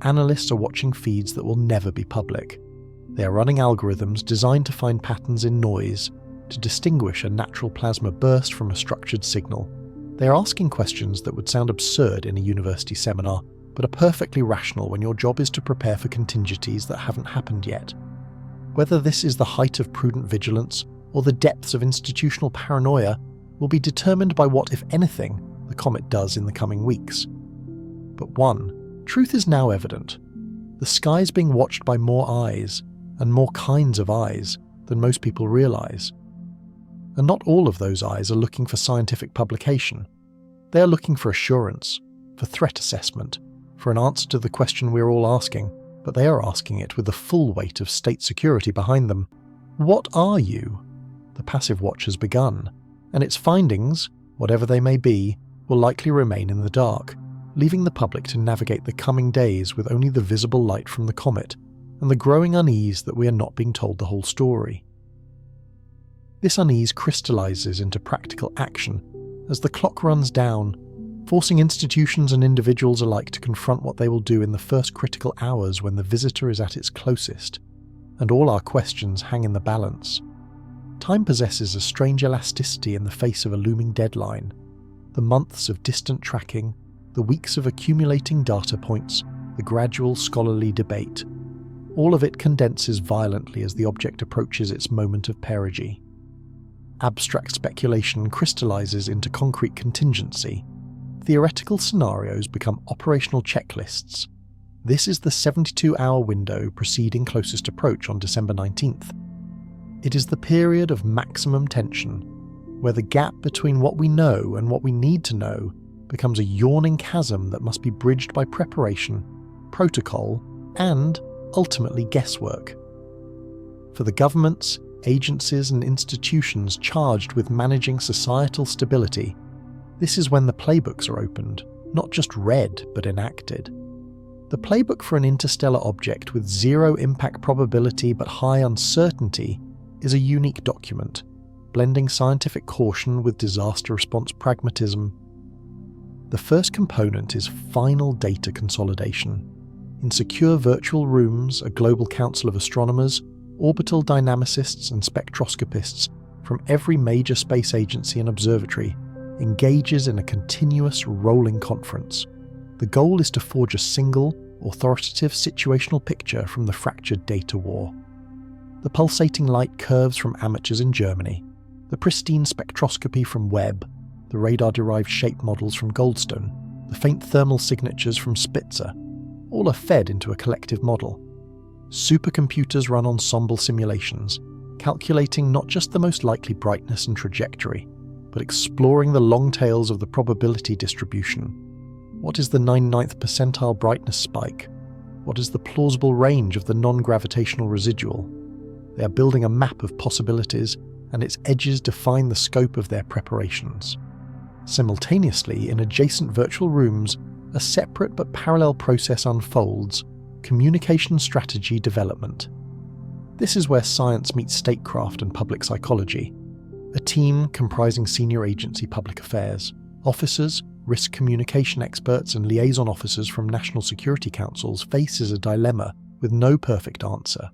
analysts are watching feeds that will never be public. They are running algorithms designed to find patterns in noise, to distinguish a natural plasma burst from a structured signal, They are asking questions that would sound absurd in a university seminar, but are perfectly rational when your job is to prepare for contingencies that haven't happened yet. Whether this is the height of prudent vigilance or the depths of institutional paranoia will be determined by what, if anything, the comet does in the coming weeks. But one, truth is now evident. The sky is being watched by more eyes, and more kinds of eyes, than most people realise. And not all of those eyes are looking for scientific publication. They are looking for assurance, for threat assessment, for an answer to the question we're all asking, but they are asking it with the full weight of state security behind them. What are you? The passive watch has begun, and its findings, whatever they may be, will likely remain in the dark, leaving the public to navigate the coming days with only the visible light from the comet and the growing unease that we are not being told the whole story. This unease crystallises into practical action as the clock runs down, forcing institutions and individuals alike to confront what they will do in the first critical hours when the visitor is at its closest, and all our questions hang in the balance. Time possesses a strange elasticity in the face of a looming deadline. The months of distant tracking, the weeks of accumulating data points, the gradual scholarly debate, all of it condenses violently as the object approaches its moment of perigee. Abstract speculation crystallises into concrete contingency. Theoretical scenarios become operational checklists. This is the 72-hour window preceding closest approach on December 19th. It is the period of maximum tension, where the gap between what we know and what we need to know becomes a yawning chasm that must be bridged by preparation, protocol, and, ultimately, guesswork. For the governments, agencies and institutions charged with managing societal stability, this is when the playbooks are opened, not just read but enacted. The playbook for an interstellar object with zero impact probability but high uncertainty is a unique document, blending scientific caution with disaster response pragmatism. The first component is final data consolidation. In secure virtual rooms, a global council of astronomers, orbital dynamicists and spectroscopists from every major space agency and observatory engages in a continuous rolling conference. The goal is to forge a single, authoritative situational picture from the fractured data war. The pulsating light curves from amateurs in Germany, the pristine spectroscopy from Webb, the radar-derived shape models from Goldstone, the faint thermal signatures from Spitzer, all are fed into a collective model. Supercomputers run ensemble simulations, calculating not just the most likely brightness and trajectory, but exploring the long tails of the probability distribution. What is the 99th percentile brightness spike? What is the plausible range of the non-gravitational residual? They are building a map of possibilities, and its edges define the scope of their preparations. Simultaneously, in adjacent virtual rooms, a separate but parallel process unfolds: communication strategy development. This is where science meets statecraft and public psychology. A team comprising senior agency public affairs, officers, risk communication experts and liaison officers from national security councils faces a dilemma with no perfect answer.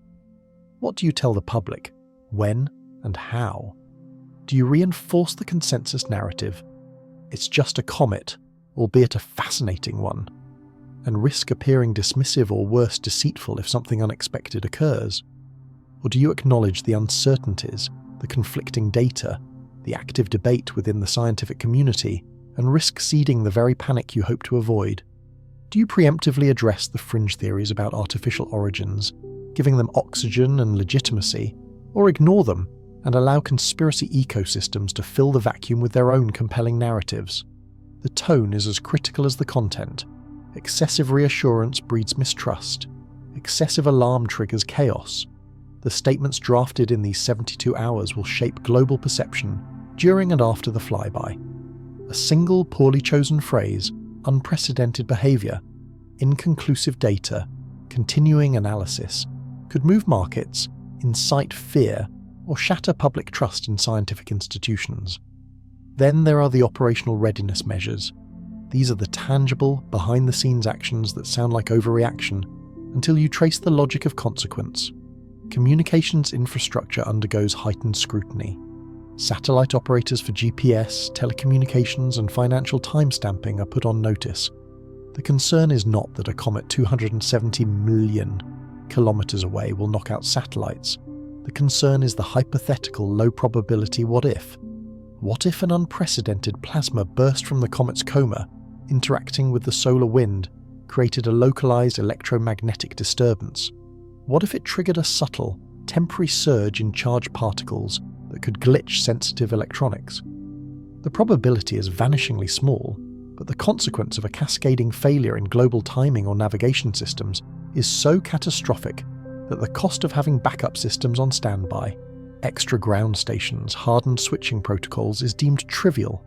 What do you tell the public? When and how? Do you reinforce the consensus narrative? It's just a comet, albeit a fascinating one, and risk appearing dismissive or worse, deceitful if something unexpected occurs? Or do you acknowledge the uncertainties, the conflicting data, the active debate within the scientific community, and risk seeding the very panic you hope to avoid? Do you preemptively address the fringe theories about artificial origins, giving them oxygen and legitimacy, or ignore them and allow conspiracy ecosystems to fill the vacuum with their own compelling narratives? The tone is as critical as the content. Excessive reassurance breeds mistrust. Excessive alarm triggers chaos. The statements drafted in these 72 hours will shape global perception during and after the flyby. A single poorly chosen phrase, unprecedented behaviour, inconclusive data, continuing analysis, could move markets, incite fear, or shatter public trust in scientific institutions. Then there are the operational readiness measures. These are the tangible, behind-the-scenes actions that sound like overreaction until you trace the logic of consequence. Communications infrastructure undergoes heightened scrutiny. Satellite operators for GPS, telecommunications, and financial timestamping are put on notice. The concern is not that a comet 270 million kilometers away will knock out satellites. The concern is the hypothetical low-probability what if. What if an unprecedented plasma burst from the comet's coma, interacting with the solar wind, created a localized electromagnetic disturbance? What if it triggered a subtle, temporary surge in charged particles that could glitch sensitive electronics? The probability is vanishingly small, but the consequence of a cascading failure in global timing or navigation systems is so catastrophic that the cost of having backup systems on standby, extra ground stations, hardened switching protocols is deemed trivial.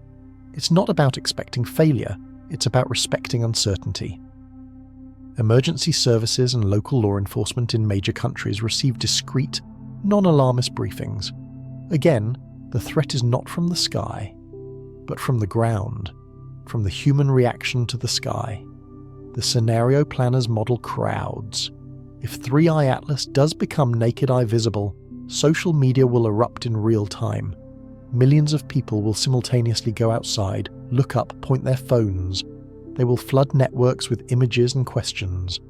It's not about expecting failure, it's about respecting uncertainty. Emergency services and local law enforcement in major countries receive discreet, non-alarmist briefings. Again, the threat is not from the sky, but from the ground, from the human reaction to the sky. The scenario planners model crowds. If 3i Atlas does become naked eye visible, social media will erupt in real time. Millions of people will simultaneously go outside, look up, point their phones. They will flood networks with images and questions.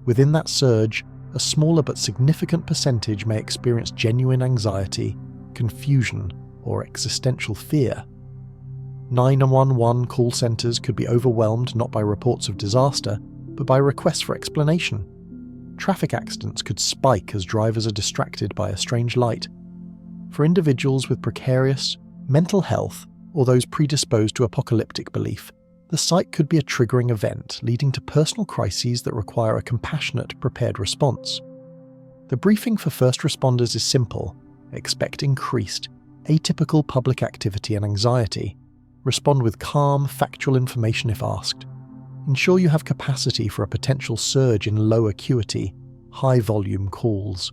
Within that surge, a smaller but significant percentage may experience genuine anxiety, confusion, or existential fear. 911 call centres could be overwhelmed not by reports of disaster, but by requests for explanation. Traffic accidents could spike as drivers are distracted by a strange light. For individuals with precarious mental health or those predisposed to apocalyptic belief, the sight could be a triggering event leading to personal crises that require a compassionate, prepared response. The briefing for first responders is simple: expect increased, atypical public activity and anxiety. Respond with calm, factual information if asked. Ensure you have capacity for a potential surge in low acuity, high-volume calls.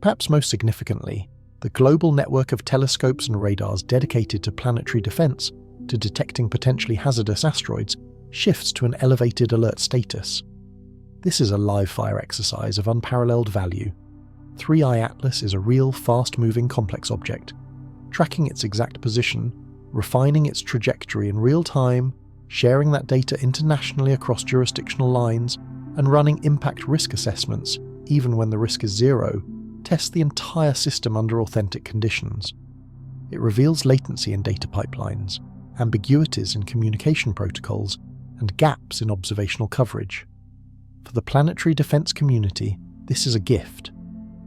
Perhaps most significantly, the global network of telescopes and radars dedicated to planetary defense, to detecting potentially hazardous asteroids, shifts to an elevated alert status. This is a live-fire exercise of unparalleled value. 3i Atlas is a real, fast-moving complex object. Tracking its exact position, refining its trajectory in real time, sharing that data internationally across jurisdictional lines, and running impact risk assessments, even when the risk is zero, tests the entire system under authentic conditions. It reveals latency in data pipelines, ambiguities in communication protocols, and gaps in observational coverage. For the planetary defense community, this is a gift,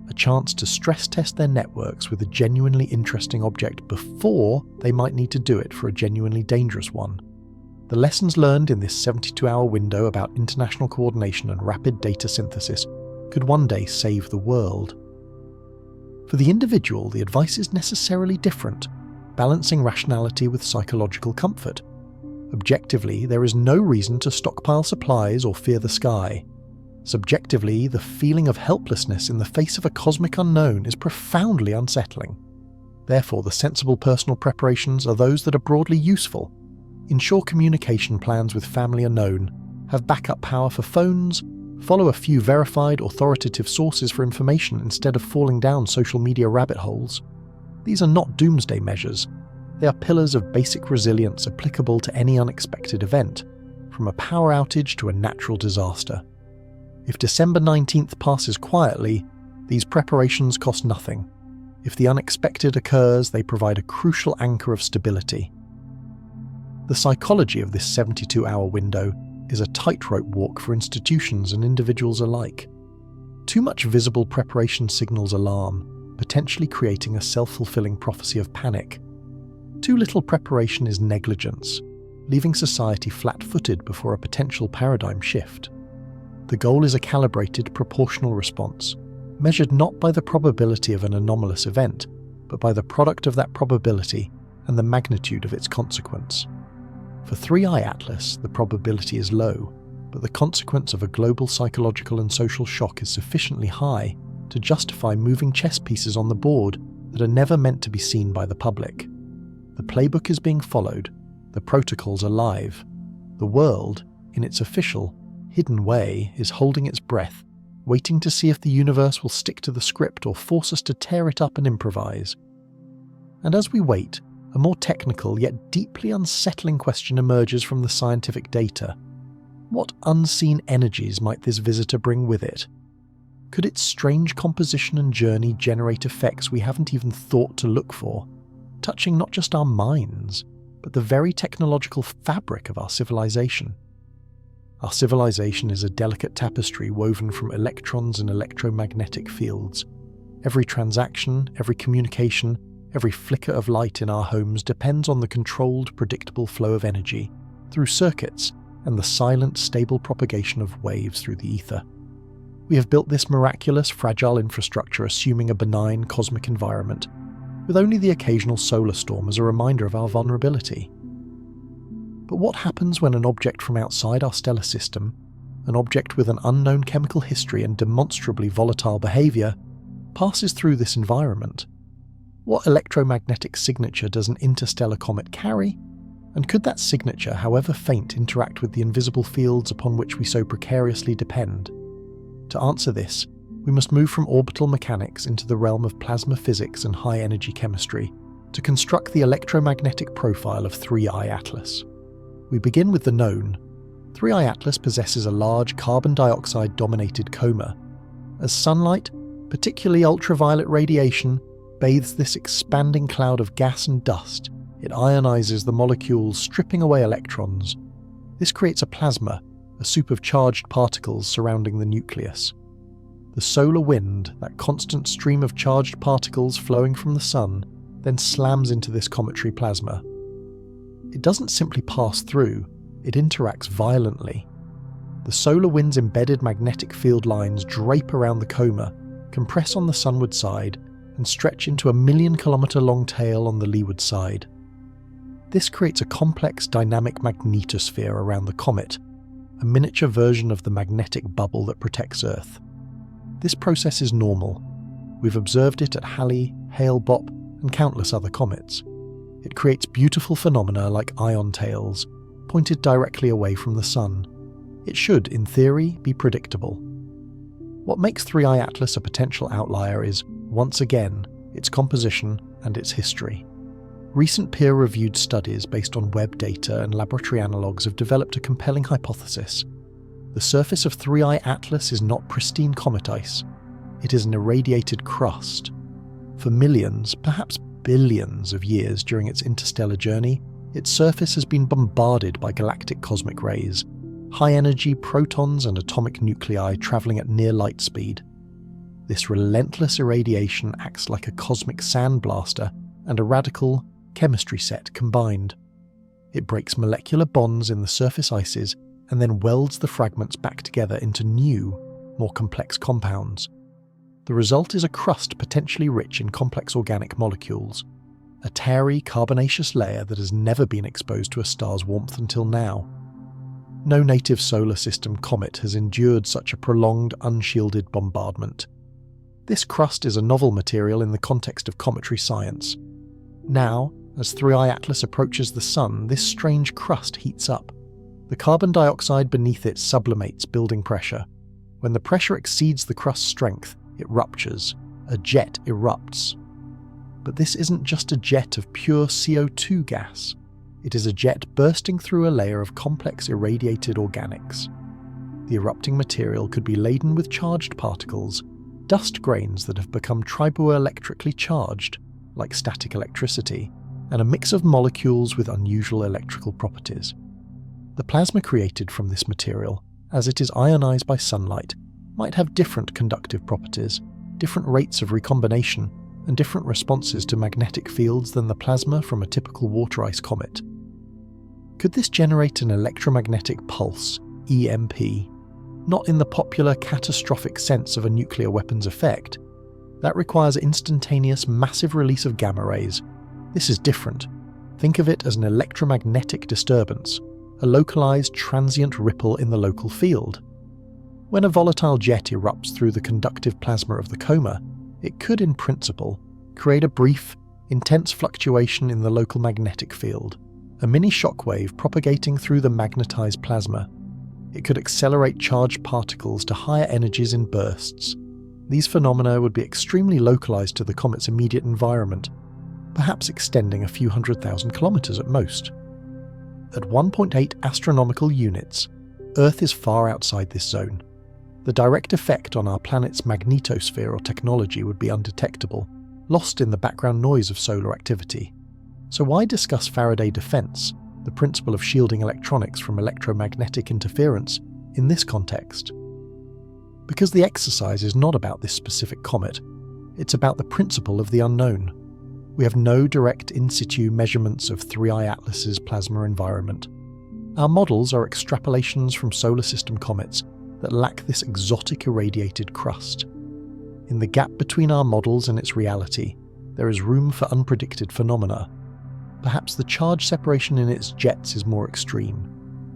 a chance to stress test their networks with a genuinely interesting object before they might need to do it for a genuinely dangerous one. The lessons learned in this 72-hour window about international coordination and rapid data synthesis could one day save the world. For the individual, the advice is necessarily different, balancing rationality with psychological comfort. Objectively, there is no reason to stockpile supplies or fear the sky. Subjectively, the feeling of helplessness in the face of a cosmic unknown is profoundly unsettling. Therefore, the sensible personal preparations are those that are broadly useful. Ensure communication plans with family are known, have backup power for phones, follow a few verified, authoritative sources for information instead of falling down social media rabbit holes. These are not doomsday measures. They are pillars of basic resilience applicable to any unexpected event, from a power outage to a natural disaster. If December 19th passes quietly, these preparations cost nothing. If the unexpected occurs, they provide a crucial anchor of stability. The psychology of this 72-hour window is a tightrope walk for institutions and individuals alike. Too much visible preparation signals alarm, potentially creating a self-fulfilling prophecy of panic. Too little preparation is negligence, leaving society flat-footed before a potential paradigm shift. The goal is a calibrated, proportional response, measured not by the probability of an anomalous event, but by the product of that probability and the magnitude of its consequence. For 3i Atlas, the probability is low, but the consequence of a global psychological and social shock is sufficiently high to justify moving chess pieces on the board that are never meant to be seen by the public. The playbook is being followed, the protocols are live. The world, in its official, hidden way, is holding its breath, waiting to see if the universe will stick to the script or force us to tear it up and improvise. And as we wait, a more technical yet deeply unsettling question emerges from the scientific data. What unseen energies might this visitor bring with it? Could its strange composition and journey generate effects we haven't even thought to look for, touching not just our minds, but the very technological fabric of our civilization? Our civilization is a delicate tapestry woven from electrons and electromagnetic fields. Every transaction, every communication, every flicker of light in our homes depends on the controlled, predictable flow of energy through circuits and the silent, stable propagation of waves through the ether. We have built this miraculous, fragile infrastructure assuming a benign cosmic environment, with only the occasional solar storm as a reminder of our vulnerability. But what happens when an object from outside our stellar system, an object with an unknown chemical history and demonstrably volatile behaviour, passes through this environment? What electromagnetic signature does an interstellar comet carry? And could that signature, however faint, interact with the invisible fields upon which we so precariously depend? To answer this, we must move from orbital mechanics into the realm of plasma physics and high-energy chemistry to construct the electromagnetic profile of 3I Atlas. We begin with the known. 3I Atlas possesses a large carbon dioxide-dominated coma. As sunlight, particularly ultraviolet radiation, bathes this expanding cloud of gas and dust, it ionizes the molecules, stripping away electrons. This creates a plasma, a soup of charged particles surrounding the nucleus. The solar wind, that constant stream of charged particles flowing from the sun, then slams into this cometary plasma. It doesn't simply pass through, it interacts violently. The solar wind's embedded magnetic field lines drape around the coma, compress on the sunward side, and stretch into a 1,000,000-kilometre-long tail on the leeward side. This creates a complex dynamic magnetosphere around the comet, a miniature version of the magnetic bubble that protects Earth. This process is normal. We've observed it at Halley, Hale-Bopp, and countless other comets. It creates beautiful phenomena like ion tails, pointed directly away from the sun. It should, in theory, be predictable. What makes 3I Atlas a potential outlier is, once again, its composition and its history. Recent peer-reviewed studies based on web data and laboratory analogues have developed a compelling hypothesis. The surface of 3I Atlas is not pristine comet ice. It is an irradiated crust. For millions, perhaps billions of years during its interstellar journey, its surface has been bombarded by galactic cosmic rays, high-energy protons and atomic nuclei travelling at near light speed. This relentless irradiation acts like a cosmic sandblaster and a radical chemistry set combined. It breaks molecular bonds in the surface ices and then welds the fragments back together into new, more complex compounds. The result is a crust potentially rich in complex organic molecules, a tarry, carbonaceous layer that has never been exposed to a star's warmth until now. No native solar system comet has endured such a prolonged, unshielded bombardment. This crust is a novel material in the context of cometary science. Now, as 3I Atlas approaches the Sun, this strange crust heats up. The carbon dioxide beneath it sublimates, building pressure. When the pressure exceeds the crust's strength, it ruptures. A jet erupts. But this isn't just a jet of pure CO2 gas. It is a jet bursting through a layer of complex irradiated organics. The erupting material could be laden with charged particles, dust grains that have become triboelectrically charged, like static electricity, and a mix of molecules with unusual electrical properties. The plasma created from this material, as it is ionized by sunlight, might have different conductive properties, different rates of recombination, and different responses to magnetic fields than the plasma from a typical water ice comet. Could this generate an electromagnetic pulse, EMP, not in the popular catastrophic sense of a nuclear weapons effect? That requires instantaneous massive release of gamma rays. This is different. Think of it as an electromagnetic disturbance, a localized transient ripple in the local field. When a volatile jet erupts through the conductive plasma of the coma, it could, in principle, create a brief, intense fluctuation in the local magnetic field, a mini shockwave propagating through the magnetized plasma. It could accelerate charged particles to higher energies in bursts. These phenomena would be extremely localized to the comet's immediate environment. perhaps extending a few 100,000 kilometers at most. At 1.8 astronomical units, Earth is far outside this zone. The direct effect on our planet's magnetosphere or technology would be undetectable, lost in the background noise of solar activity. So why discuss Faraday defense, the principle of shielding electronics from electromagnetic interference, in this context? Because the exercise is not about this specific comet, it's about the principle of the unknown. We have no direct in situ measurements of 3I Atlas's plasma environment. Our models are extrapolations from solar system comets that lack this exotic irradiated crust. In the gap between our models and its reality, there is room for unpredicted phenomena. Perhaps the charge separation in its jets is more extreme.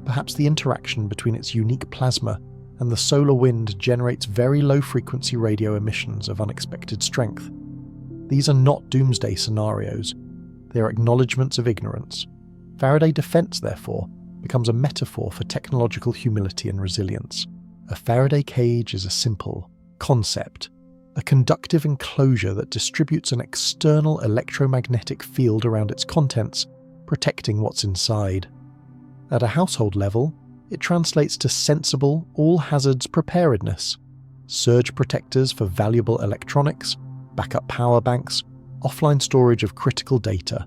Perhaps the interaction between its unique plasma and the solar wind generates very low-frequency radio emissions of unexpected strength. These are not doomsday scenarios. They are acknowledgements of ignorance. Faraday defense, therefore, becomes a metaphor for technological humility and resilience. A Faraday cage is a simple concept, a conductive enclosure that distributes an external electromagnetic field around its contents, protecting what's inside. At a household level, it translates to sensible, all-hazards preparedness, surge protectors for valuable electronics, backup power banks, offline storage of critical data.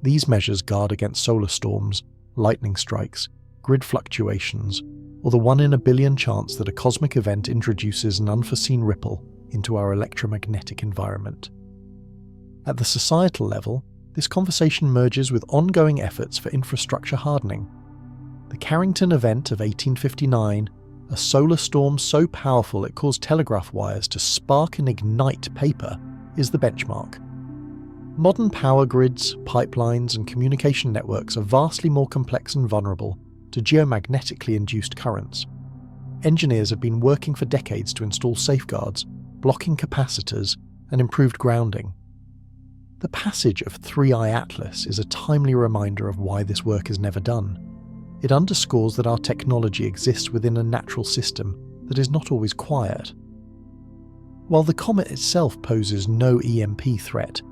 These measures guard against solar storms, lightning strikes, grid fluctuations, or the 1 in a billion chance that a cosmic event introduces an unforeseen ripple into our electromagnetic environment. At the societal level, this conversation merges with ongoing efforts for infrastructure hardening. The Carrington event of 1859, a solar storm so powerful it caused telegraph wires to spark and ignite paper, is the benchmark. Modern power grids, pipelines, and communication networks are vastly more complex and vulnerable to geomagnetically induced currents. Engineers have been working for decades to install safeguards, blocking capacitors, and improved grounding. The passage of 3I Atlas is a timely reminder of why this work is never done. It underscores that our technology exists within a natural system that is not always quiet. While the comet itself poses no EMP threat,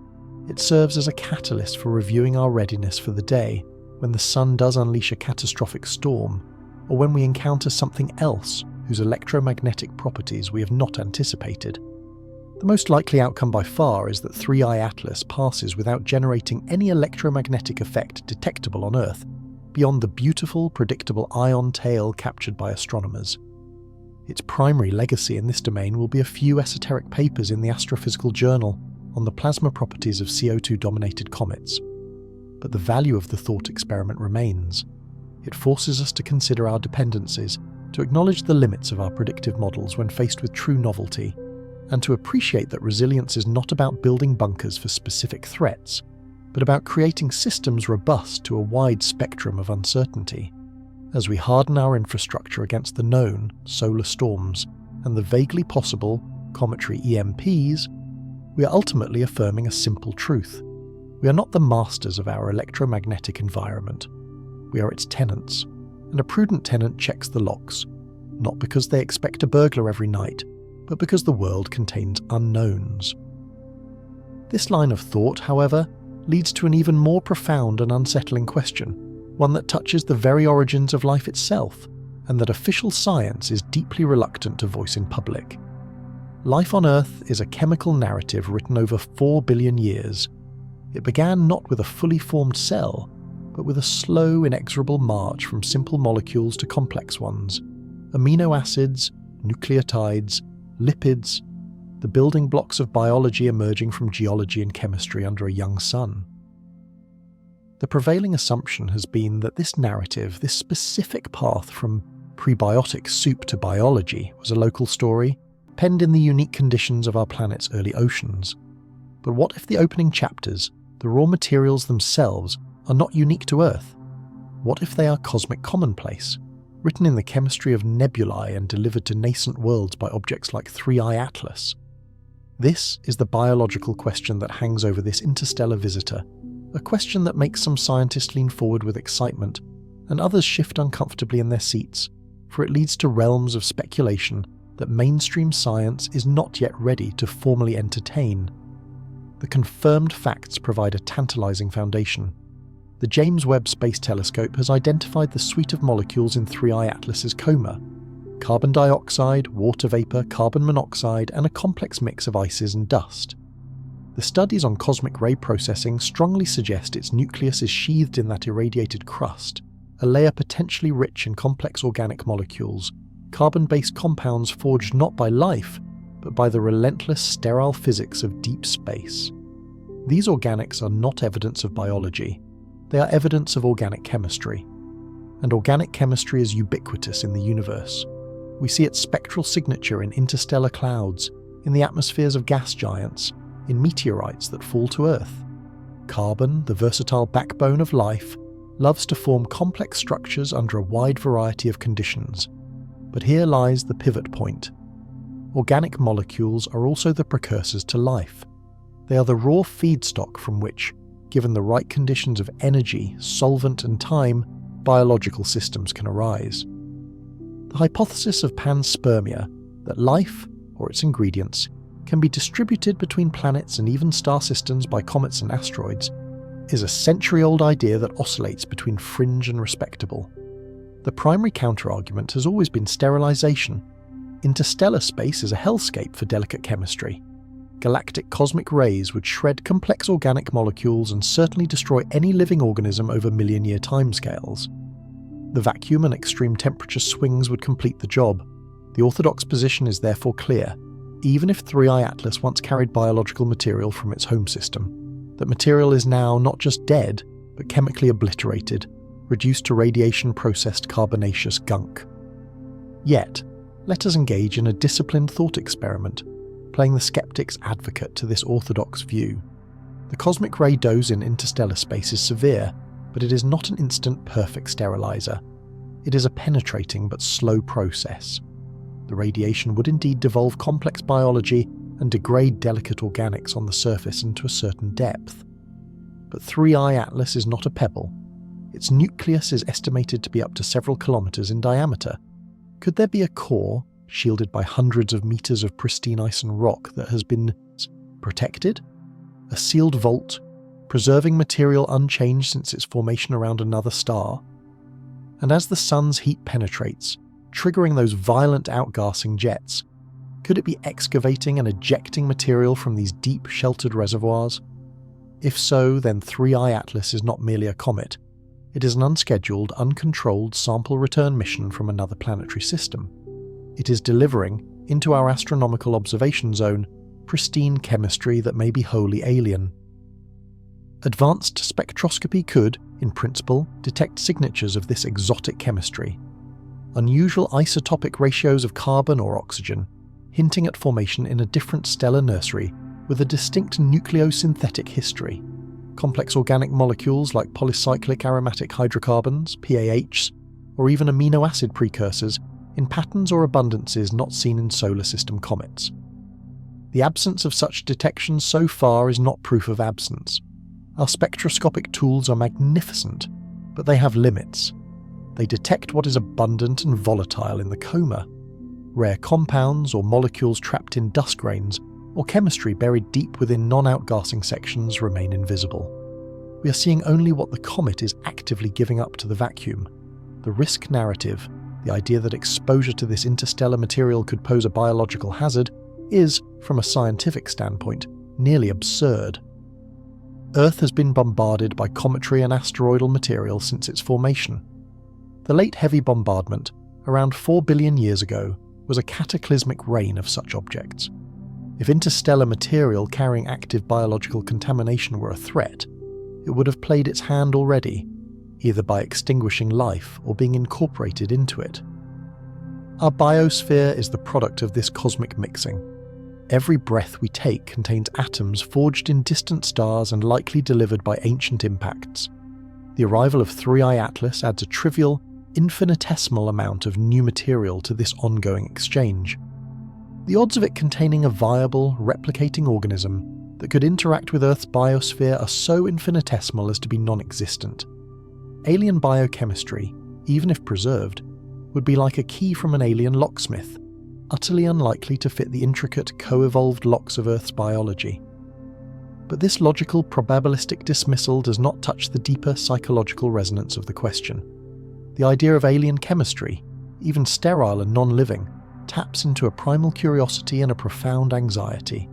it serves as a catalyst for reviewing our readiness for the day when the sun does unleash a catastrophic storm, or when we encounter something else whose electromagnetic properties we have not anticipated. The most likely outcome by far is that 3I Atlas passes without generating any electromagnetic effect detectable on Earth, beyond the beautiful, predictable ion tail captured by astronomers. Its primary legacy in this domain will be a few esoteric papers in the Astrophysical Journal on the plasma properties of CO2-dominated comets. But the value of the thought experiment remains. It forces us to consider our dependencies, to acknowledge the limits of our predictive models when faced with true novelty, and to appreciate that resilience is not about building bunkers for specific threats, but about creating systems robust to a wide spectrum of uncertainty. As we harden our infrastructure against the known, solar storms, and the vaguely possible, cometary EMPs, we are ultimately affirming a simple truth. We are not the masters of our electromagnetic environment. We are its tenants, and a prudent tenant checks the locks, not because they expect a burglar every night, but because the world contains unknowns. This line of thought, however, leads to an even more profound and unsettling question, one that touches the very origins of life itself, and that official science is deeply reluctant to voice in public. Life on Earth is a chemical narrative written over 4 billion years. It began not with a fully formed cell, but with a slow, inexorable march from simple molecules to complex ones. Amino acids, nucleotides, lipids, the building blocks of biology emerging from geology and chemistry under a young sun. The prevailing assumption has been that this narrative, this specific path from prebiotic soup to biology, was a local story, penned in the unique conditions of our planet's early oceans. But what if the opening chapters, the raw materials themselves, are not unique to Earth? What if they are cosmic commonplace, written in the chemistry of nebulae and delivered to nascent worlds by objects like 3I Atlas? This is the biological question that hangs over this interstellar visitor, a question that makes some scientists lean forward with excitement, and others shift uncomfortably in their seats, for it leads to realms of speculation that mainstream science is not yet ready to formally entertain. the confirmed facts provide a tantalizing foundation. The James Webb Space Telescope has identified the suite of molecules in 3I Atlas's coma: carbon dioxide, water vapour, carbon monoxide, and a complex mix of ices and dust. The studies on cosmic ray processing strongly suggest its nucleus is sheathed in that irradiated crust, a layer potentially rich in complex organic molecules, carbon-based compounds forged not by life, but by the relentless sterile physics of deep space. These organics are not evidence of biology, they are evidence of organic chemistry. And organic chemistry is ubiquitous in the universe. We see its spectral signature in interstellar clouds, in the atmospheres of gas giants, in meteorites that fall to Earth. Carbon, the versatile backbone of life, loves to form complex structures under a wide variety of conditions. But here lies the pivot point. Organic molecules are also the precursors to life. They are the raw feedstock from which, given the right conditions of energy, solvent, and time, biological systems can arise. The hypothesis of panspermia, that life, or its ingredients, can be distributed between planets and even star systems by comets and asteroids, is a century-old idea that oscillates between fringe and respectable. The primary counterargument has always been sterilization. Interstellar space is a hellscape for delicate chemistry. Galactic cosmic rays would shred complex organic molecules and certainly destroy any living organism over million-year timescales. The vacuum and extreme temperature swings would complete the job. The orthodox position is therefore clear, even if 3I Atlas once carried biological material from its home system. That material is now not just dead, but chemically obliterated, reduced to radiation-processed carbonaceous gunk. Yet, let us engage in a disciplined thought experiment, playing the skeptic's advocate to this orthodox view. The cosmic ray dose in interstellar space is severe, but it is not an instant perfect sterilizer. It is a penetrating but slow process. The radiation would indeed devolve complex biology and degrade delicate organics on the surface into a certain depth. But 3I Atlas is not a pebble. Its nucleus is estimated to be up to several kilometers in diameter. Could there be a core, shielded by hundreds of meters of pristine ice and rock, that has been protected? A sealed vault, preserving material unchanged since its formation around another star? And as the sun's heat penetrates, triggering those violent outgassing jets, could it be excavating and ejecting material from these deep sheltered reservoirs? If so, then 3I Atlas is not merely a comet. It is an unscheduled, uncontrolled sample return mission from another planetary system. It is delivering, into our astronomical observation zone, pristine chemistry that may be wholly alien. Advanced spectroscopy could, in principle, detect signatures of this exotic chemistry. Unusual isotopic ratios of carbon or oxygen, hinting at formation in a different stellar nursery with a distinct nucleosynthetic history. Complex organic molecules like polycyclic aromatic hydrocarbons, PAHs, or even amino acid precursors in patterns or abundances not seen in solar system comets. The absence of such detection so far is not proof of absence. Our spectroscopic tools are magnificent, but they have limits. They detect what is abundant and volatile in the coma. Rare compounds or molecules trapped in dust grains, or chemistry buried deep within non-outgassing sections remain invisible. We are seeing only what the comet is actively giving up to the vacuum. The risk narrative, the idea that exposure to this interstellar material could pose a biological hazard, is, from a scientific standpoint, nearly absurd. Earth has been bombarded by cometary and asteroidal material since its formation. The late heavy bombardment, around 4 billion years ago, was a cataclysmic rain of such objects. If interstellar material carrying active biological contamination were a threat, it would have played its hand already, either by extinguishing life or being incorporated into it. Our biosphere is the product of this cosmic mixing. Every breath we take contains atoms forged in distant stars and likely delivered by ancient impacts. The arrival of 3I Atlas adds a trivial, infinitesimal amount of new material to this ongoing exchange. The odds of it containing a viable, replicating organism that could interact with Earth's biosphere are so infinitesimal as to be non-existent. Alien biochemistry, even if preserved, would be like a key from an alien locksmith, utterly unlikely to fit the intricate, co-evolved locks of Earth's biology. But this logical, probabilistic dismissal does not touch the deeper psychological resonance of the question. The idea of alien chemistry, even sterile and non-living, taps into a primal curiosity and a profound anxiety.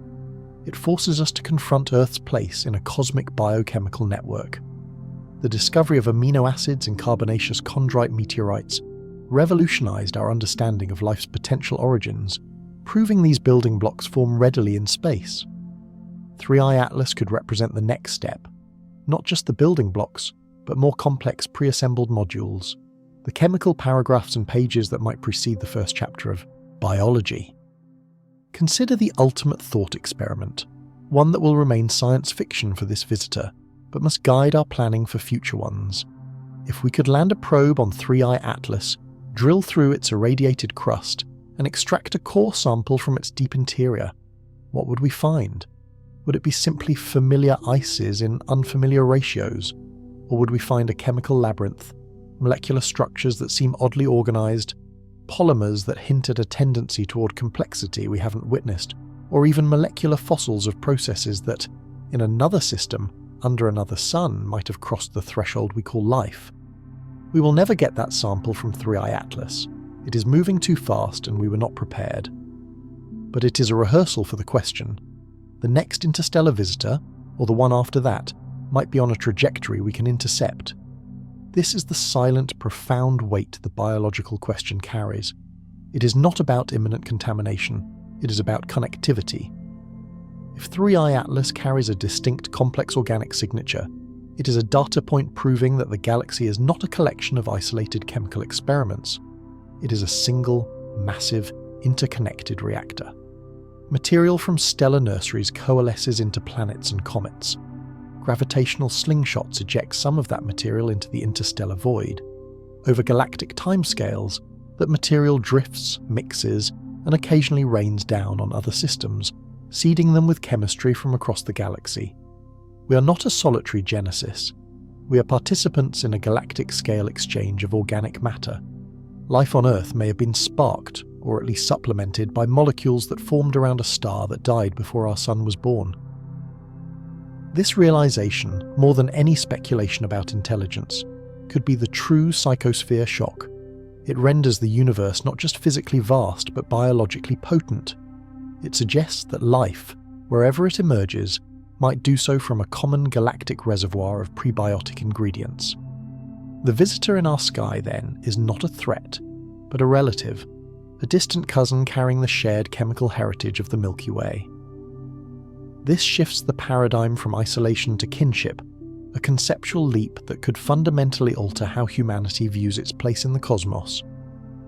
It forces us to confront Earth's place in a cosmic biochemical network. The discovery of amino acids in carbonaceous chondrite meteorites revolutionized our understanding of life's potential origins, proving these building blocks form readily in space. 3i Atlas could represent the next step, not just the building blocks, but more complex pre-assembled modules, the chemical paragraphs and pages that might precede the first chapter of biology. Consider the ultimate thought experiment, one that will remain science fiction for this visitor, but must guide our planning for future ones. If we could land a probe on 3i Atlas, drill through its irradiated crust, and extract a core sample from its deep interior, what would we find? Would it be simply familiar ices in unfamiliar ratios? Or would we find a chemical labyrinth, molecular structures that seem oddly organized, polymers that hint at a tendency toward complexity we haven't witnessed, or even molecular fossils of processes that, in another system, under another sun, might have crossed the threshold we call life? We will never get that sample from 3i Atlas. It is moving too fast and we were not prepared. But it is a rehearsal for the question. The next interstellar visitor, or the one after that, might be on a trajectory we can intercept. This is the silent, profound weight the biological question carries. It is not about imminent contamination, it is about connectivity. If 3i Atlas carries a distinct complex organic signature, it is a data point proving that the galaxy is not a collection of isolated chemical experiments. It is a single, massive, interconnected reactor. Material from stellar nurseries coalesces into planets and comets. Gravitational slingshots eject some of that material into the interstellar void. Over galactic timescales, that material drifts, mixes, and occasionally rains down on other systems, seeding them with chemistry from across the galaxy. We are not a solitary genesis. We are participants in a galactic-scale exchange of organic matter. Life on Earth may have been sparked, or at least supplemented, by molecules that formed around a star that died before our sun was born. This realization, more than any speculation about intelligence, could be the true psychosphere shock. It renders the universe not just physically vast, but biologically potent. It suggests that life, wherever it emerges, might do so from a common galactic reservoir of prebiotic ingredients. The visitor in our sky, then, is not a threat, but a relative, a distant cousin carrying the shared chemical heritage of the Milky Way. This shifts the paradigm from isolation to kinship, a conceptual leap that could fundamentally alter how humanity views its place in the cosmos.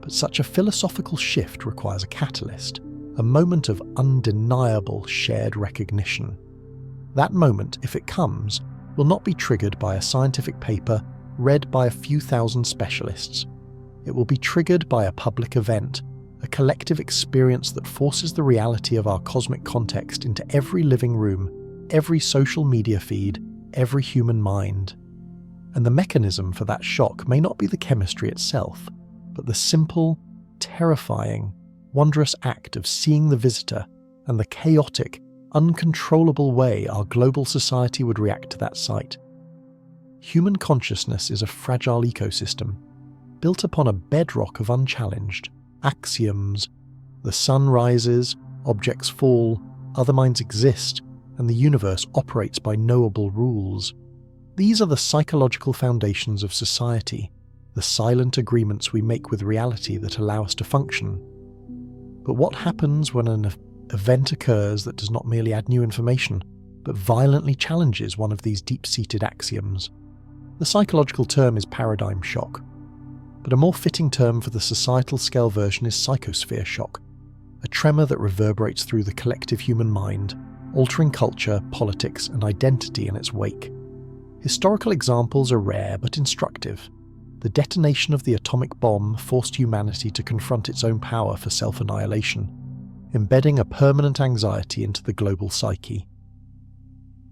But such a philosophical shift requires a catalyst, a moment of undeniable shared recognition. That moment, if it comes, will not be triggered by a scientific paper read by a few thousand specialists. It will be triggered by a public event, a collective experience that forces the reality of our cosmic context into every living room, every social media feed, every human mind. And the mechanism for that shock may not be the chemistry itself, but the simple, terrifying, wondrous act of seeing the visitor and the chaotic, uncontrollable way our global society would react to that sight. Human consciousness is a fragile ecosystem, built upon a bedrock of unchallenged axioms. The sun rises, objects fall, other minds exist, and the universe operates by knowable rules. These are the psychological foundations of society, the silent agreements we make with reality that allow us to function. But what happens when an event occurs that does not merely add new information, but violently challenges one of these deep-seated axioms? The psychological term is paradigm shock, but a more fitting term for the societal scale version is psychosphere shock, a tremor that reverberates through the collective human mind, altering culture, politics, and identity in its wake. Historical examples are rare but instructive. The detonation of the atomic bomb forced humanity to confront its own power for self-annihilation, embedding a permanent anxiety into the global psyche.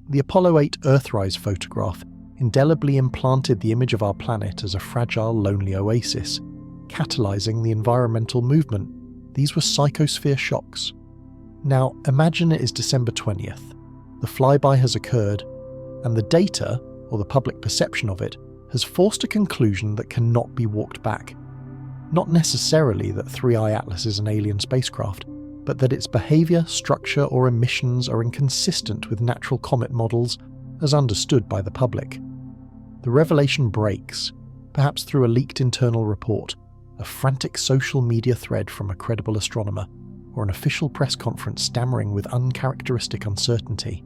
The Apollo 8 Earthrise photograph indelibly implanted the image of our planet as a fragile, lonely oasis, catalyzing the environmental movement. These were psychosphere shocks. Now, imagine it is December 20th. the flyby has occurred, and the data, or the public perception of it, has forced a conclusion that cannot be walked back. Not necessarily that 3i Atlas is an alien spacecraft, but that its behaviour, structure, or emissions are inconsistent with natural comet models as understood by the public. The revelation breaks, perhaps through a leaked internal report, a frantic social media thread from a credible astronomer, or an official press conference stammering with uncharacteristic uncertainty.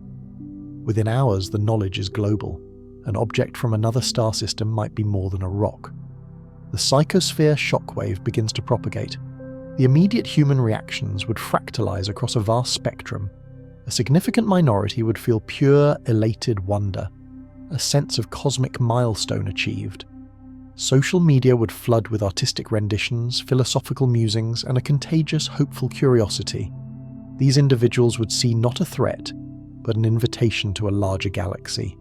Within hours, the knowledge is global. An object from another star system might be more than a rock. The psychosphere shockwave begins to propagate. The immediate human reactions would fractalize across a vast spectrum. A significant minority would feel pure, elated wonder, a sense of cosmic milestone achieved. Social media would flood with artistic renditions, philosophical musings, and a contagious, hopeful curiosity. These individuals would see not a threat, but an invitation to a larger galaxy.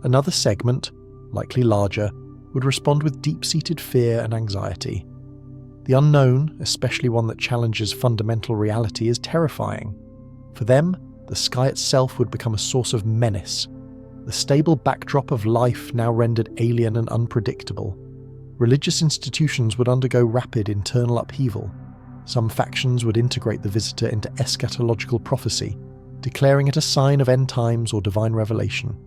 Another segment, likely larger, would respond with deep-seated fear and anxiety. The unknown, especially one that challenges fundamental reality, is terrifying. For them, the sky itself would become a source of menace, the stable backdrop of life now rendered alien and unpredictable. Religious institutions would undergo rapid internal upheaval. Some factions would integrate the visitor into eschatological prophecy, declaring it a sign of end times or divine revelation.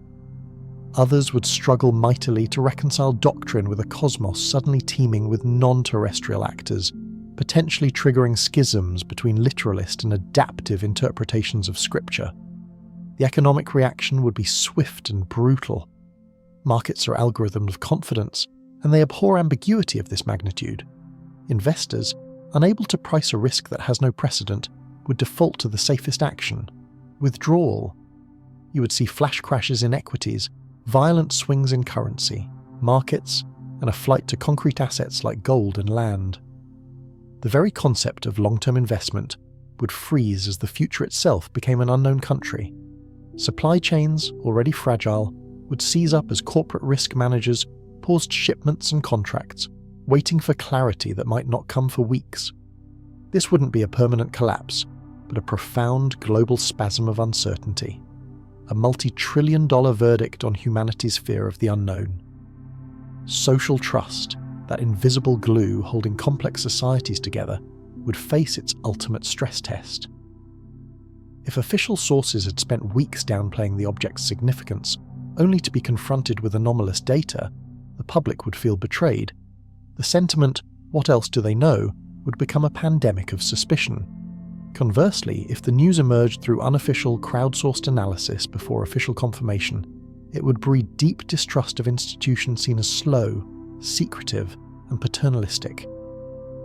Others would struggle mightily to reconcile doctrine with a cosmos suddenly teeming with non-terrestrial actors, potentially triggering schisms between literalist and adaptive interpretations of scripture. The economic reaction would be swift and brutal. Markets are algorithms of confidence, and they abhor ambiguity of this magnitude. Investors, unable to price a risk that has no precedent, would default to the safest action: withdrawal. You would see flash crashes in equities, violent swings in currency, markets, and a flight to concrete assets like gold and land. The very concept of long-term investment would freeze as the future itself became an unknown country. Supply chains, already fragile, would seize up as corporate risk managers paused shipments and contracts, waiting for clarity that might not come for weeks. This wouldn't be a permanent collapse, but a profound global spasm of uncertainty. A multi-trillion-dollar verdict on humanity's fear of the unknown. Social trust, that invisible glue holding complex societies together, would face its ultimate stress test. If official sources had spent weeks downplaying the object's significance, only to be confronted with anomalous data, the public would feel betrayed. The sentiment, "what else do they know?" would become a pandemic of suspicion. Conversely, if the news emerged through unofficial, crowdsourced analysis before official confirmation, it would breed deep distrust of institutions seen as slow, secretive, and paternalistic.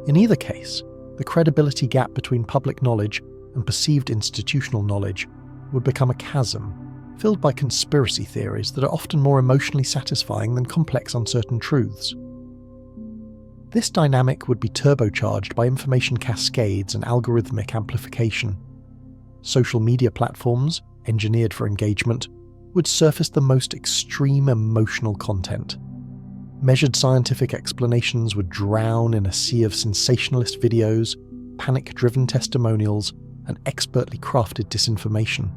In either case, the credibility gap between public knowledge and perceived institutional knowledge would become a chasm, filled by conspiracy theories that are often more emotionally satisfying than complex, uncertain truths. This dynamic would be turbocharged by information cascades and algorithmic amplification. Social media platforms, engineered for engagement, would surface the most extreme emotional content. Measured scientific explanations would drown in a sea of sensationalist videos, panic-driven testimonials, and expertly crafted disinformation.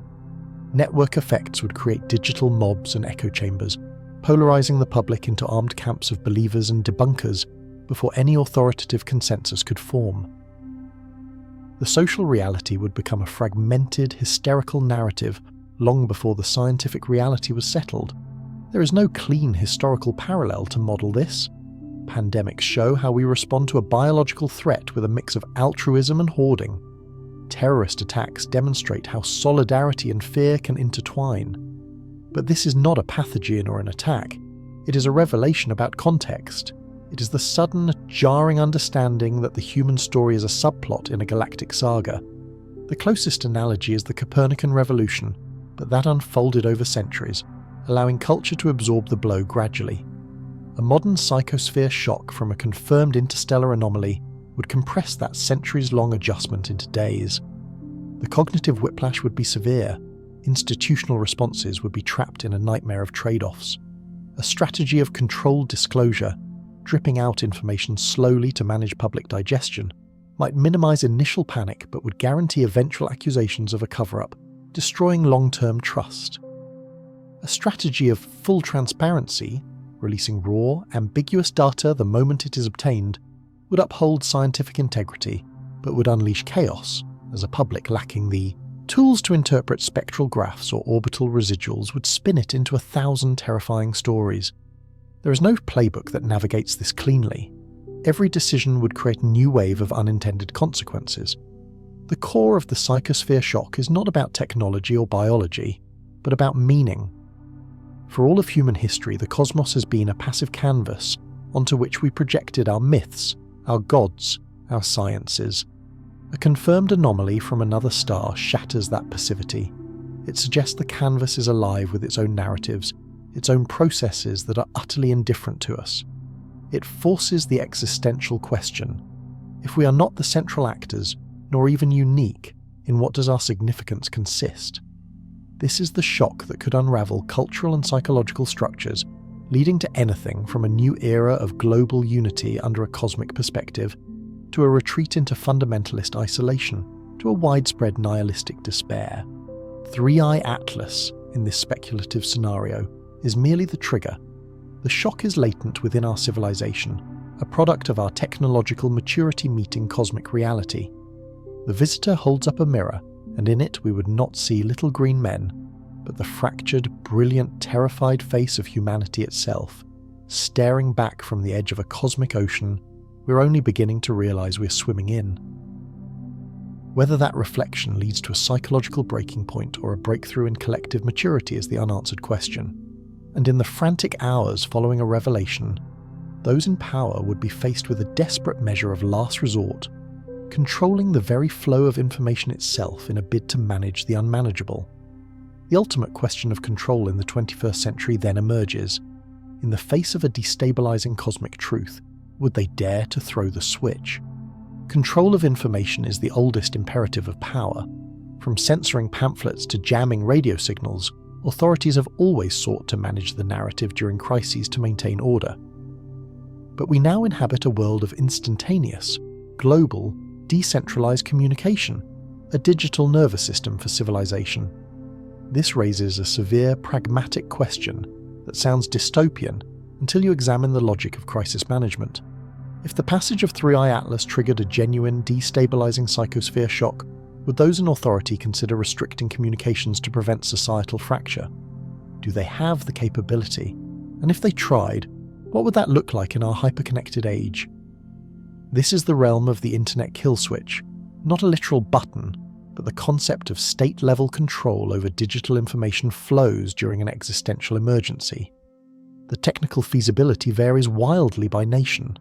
Network effects would create digital mobs and echo chambers, polarizing the public into armed camps of believers and debunkers before any authoritative consensus could form. The social reality would become a fragmented, hysterical narrative long before the scientific reality was settled. There is no clean historical parallel to model this. Pandemics show how we respond to a biological threat with a mix of altruism and hoarding. Terrorist attacks demonstrate how solidarity and fear can intertwine. But this is not a pathogen or an attack. It is a revelation about context. It is the sudden, jarring understanding that the human story is a subplot in a galactic saga. The closest analogy is the Copernican revolution, but that unfolded over centuries, allowing culture to absorb the blow gradually. A modern psychosphere shock from a confirmed interstellar anomaly would compress that centuries-long adjustment into days. The cognitive whiplash would be severe. Institutional responses would be trapped in a nightmare of trade-offs. A strategy of controlled disclosure, dripping out information slowly to manage public digestion, might minimize initial panic but would guarantee eventual accusations of a cover-up, destroying long-term trust. A strategy of full transparency, releasing raw, ambiguous data the moment it is obtained, would uphold scientific integrity, but would unleash chaos, as a public lacking the tools to interpret spectral graphs or orbital residuals would spin it into 1,000 terrifying stories. There is no playbook that navigates this cleanly. Every decision would create a new wave of unintended consequences. The core of the psychosphere shock is not about technology or biology, but about meaning. For all of human history, the cosmos has been a passive canvas onto which we projected our myths, our gods, our sciences. A confirmed anomaly from another star shatters that passivity. It suggests the canvas is alive with its own narratives, its own processes that are utterly indifferent to us. It forces the existential question. If we are not the central actors, nor even unique, in what does our significance consist? This is the shock that could unravel cultural and psychological structures, leading to anything from a new era of global unity under a cosmic perspective, to a retreat into fundamentalist isolation, to a widespread nihilistic despair. 3i Atlas, in this speculative scenario, is merely the trigger. The shock is latent within our civilization, a product of our technological maturity meeting cosmic reality. The visitor holds up a mirror, and in it we would not see little green men, but the fractured, brilliant, terrified face of humanity itself, staring back from the edge of a cosmic ocean we're only beginning to realize we're swimming in. Whether that reflection leads to a psychological breaking point or a breakthrough in collective maturity is the unanswered question. And in the frantic hours following a revelation, those in power would be faced with a desperate measure of last resort, controlling the very flow of information itself in a bid to manage the unmanageable. The ultimate question of control in the 21st century then emerges. In the face of a destabilizing cosmic truth, would they dare to throw the switch? Control of information is the oldest imperative of power. From censoring pamphlets to jamming radio signals, authorities have always sought to manage the narrative during crises to maintain order. But we now inhabit a world of instantaneous, global, decentralized communication, a digital nervous system for civilization. This raises a severe pragmatic question that sounds dystopian until you examine the logic of crisis management. If the passage of 3i Atlas triggered a genuine, destabilizing psychosphere shock, would those in authority consider restricting communications to prevent societal fracture? Do they have the capability? And if they tried, what would that look like in our hyperconnected age? This is the realm of the internet kill switch, not a literal button, but the concept of state-level control over digital information flows during an existential emergency. The technical feasibility varies wildly by nation.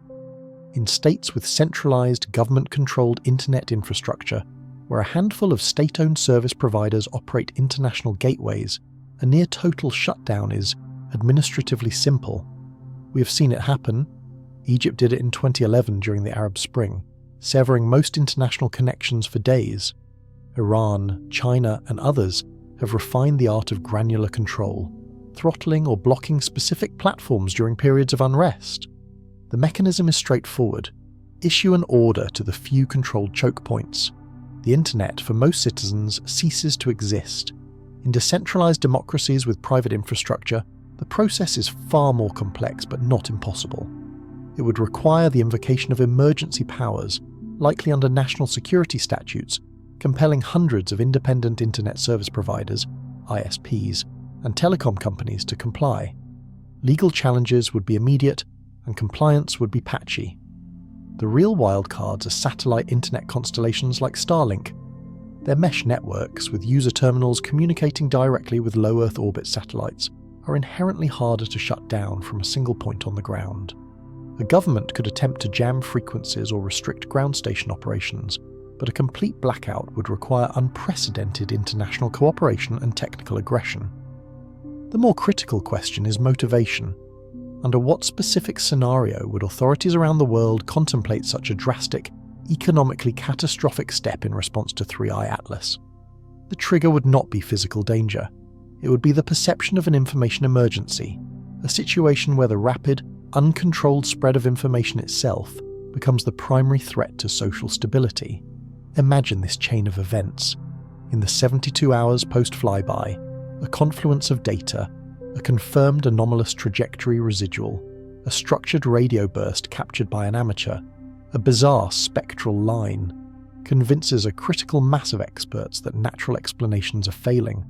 In states with centralized, government-controlled internet infrastructure, where a handful of state-owned service providers operate international gateways, a near-total shutdown is administratively simple. We have seen it happen. Egypt did it in 2011 during the Arab Spring, severing most international connections for days. Iran, China, and others have refined the art of granular control, throttling or blocking specific platforms during periods of unrest. The mechanism is straightforward. Issue an order to the few controlled choke points. The internet, for most citizens, ceases to exist. In decentralized democracies with private infrastructure, the process is far more complex but not impossible. It would require the invocation of emergency powers, likely under national security statutes, compelling hundreds of independent internet service providers, ISPs, and telecom companies to comply. Legal challenges would be immediate, and compliance would be patchy. The real wildcards are satellite internet constellations like Starlink. Their mesh networks, with user terminals communicating directly with low Earth orbit satellites, are inherently harder to shut down from a single point on the ground. A government could attempt to jam frequencies or restrict ground station operations, but a complete blackout would require unprecedented international cooperation and technical aggression. The more critical question is motivation. Under what specific scenario would authorities around the world contemplate such a drastic, economically catastrophic step in response to 3i Atlas? The trigger would not be physical danger. It would be the perception of an information emergency, a situation where the rapid, uncontrolled spread of information itself becomes the primary threat to social stability. Imagine this chain of events. in the 72 hours post-flyby, a confluence of data, a confirmed anomalous trajectory residual, a structured radio burst captured by an amateur, a bizarre spectral line, convinces a critical mass of experts that natural explanations are failing.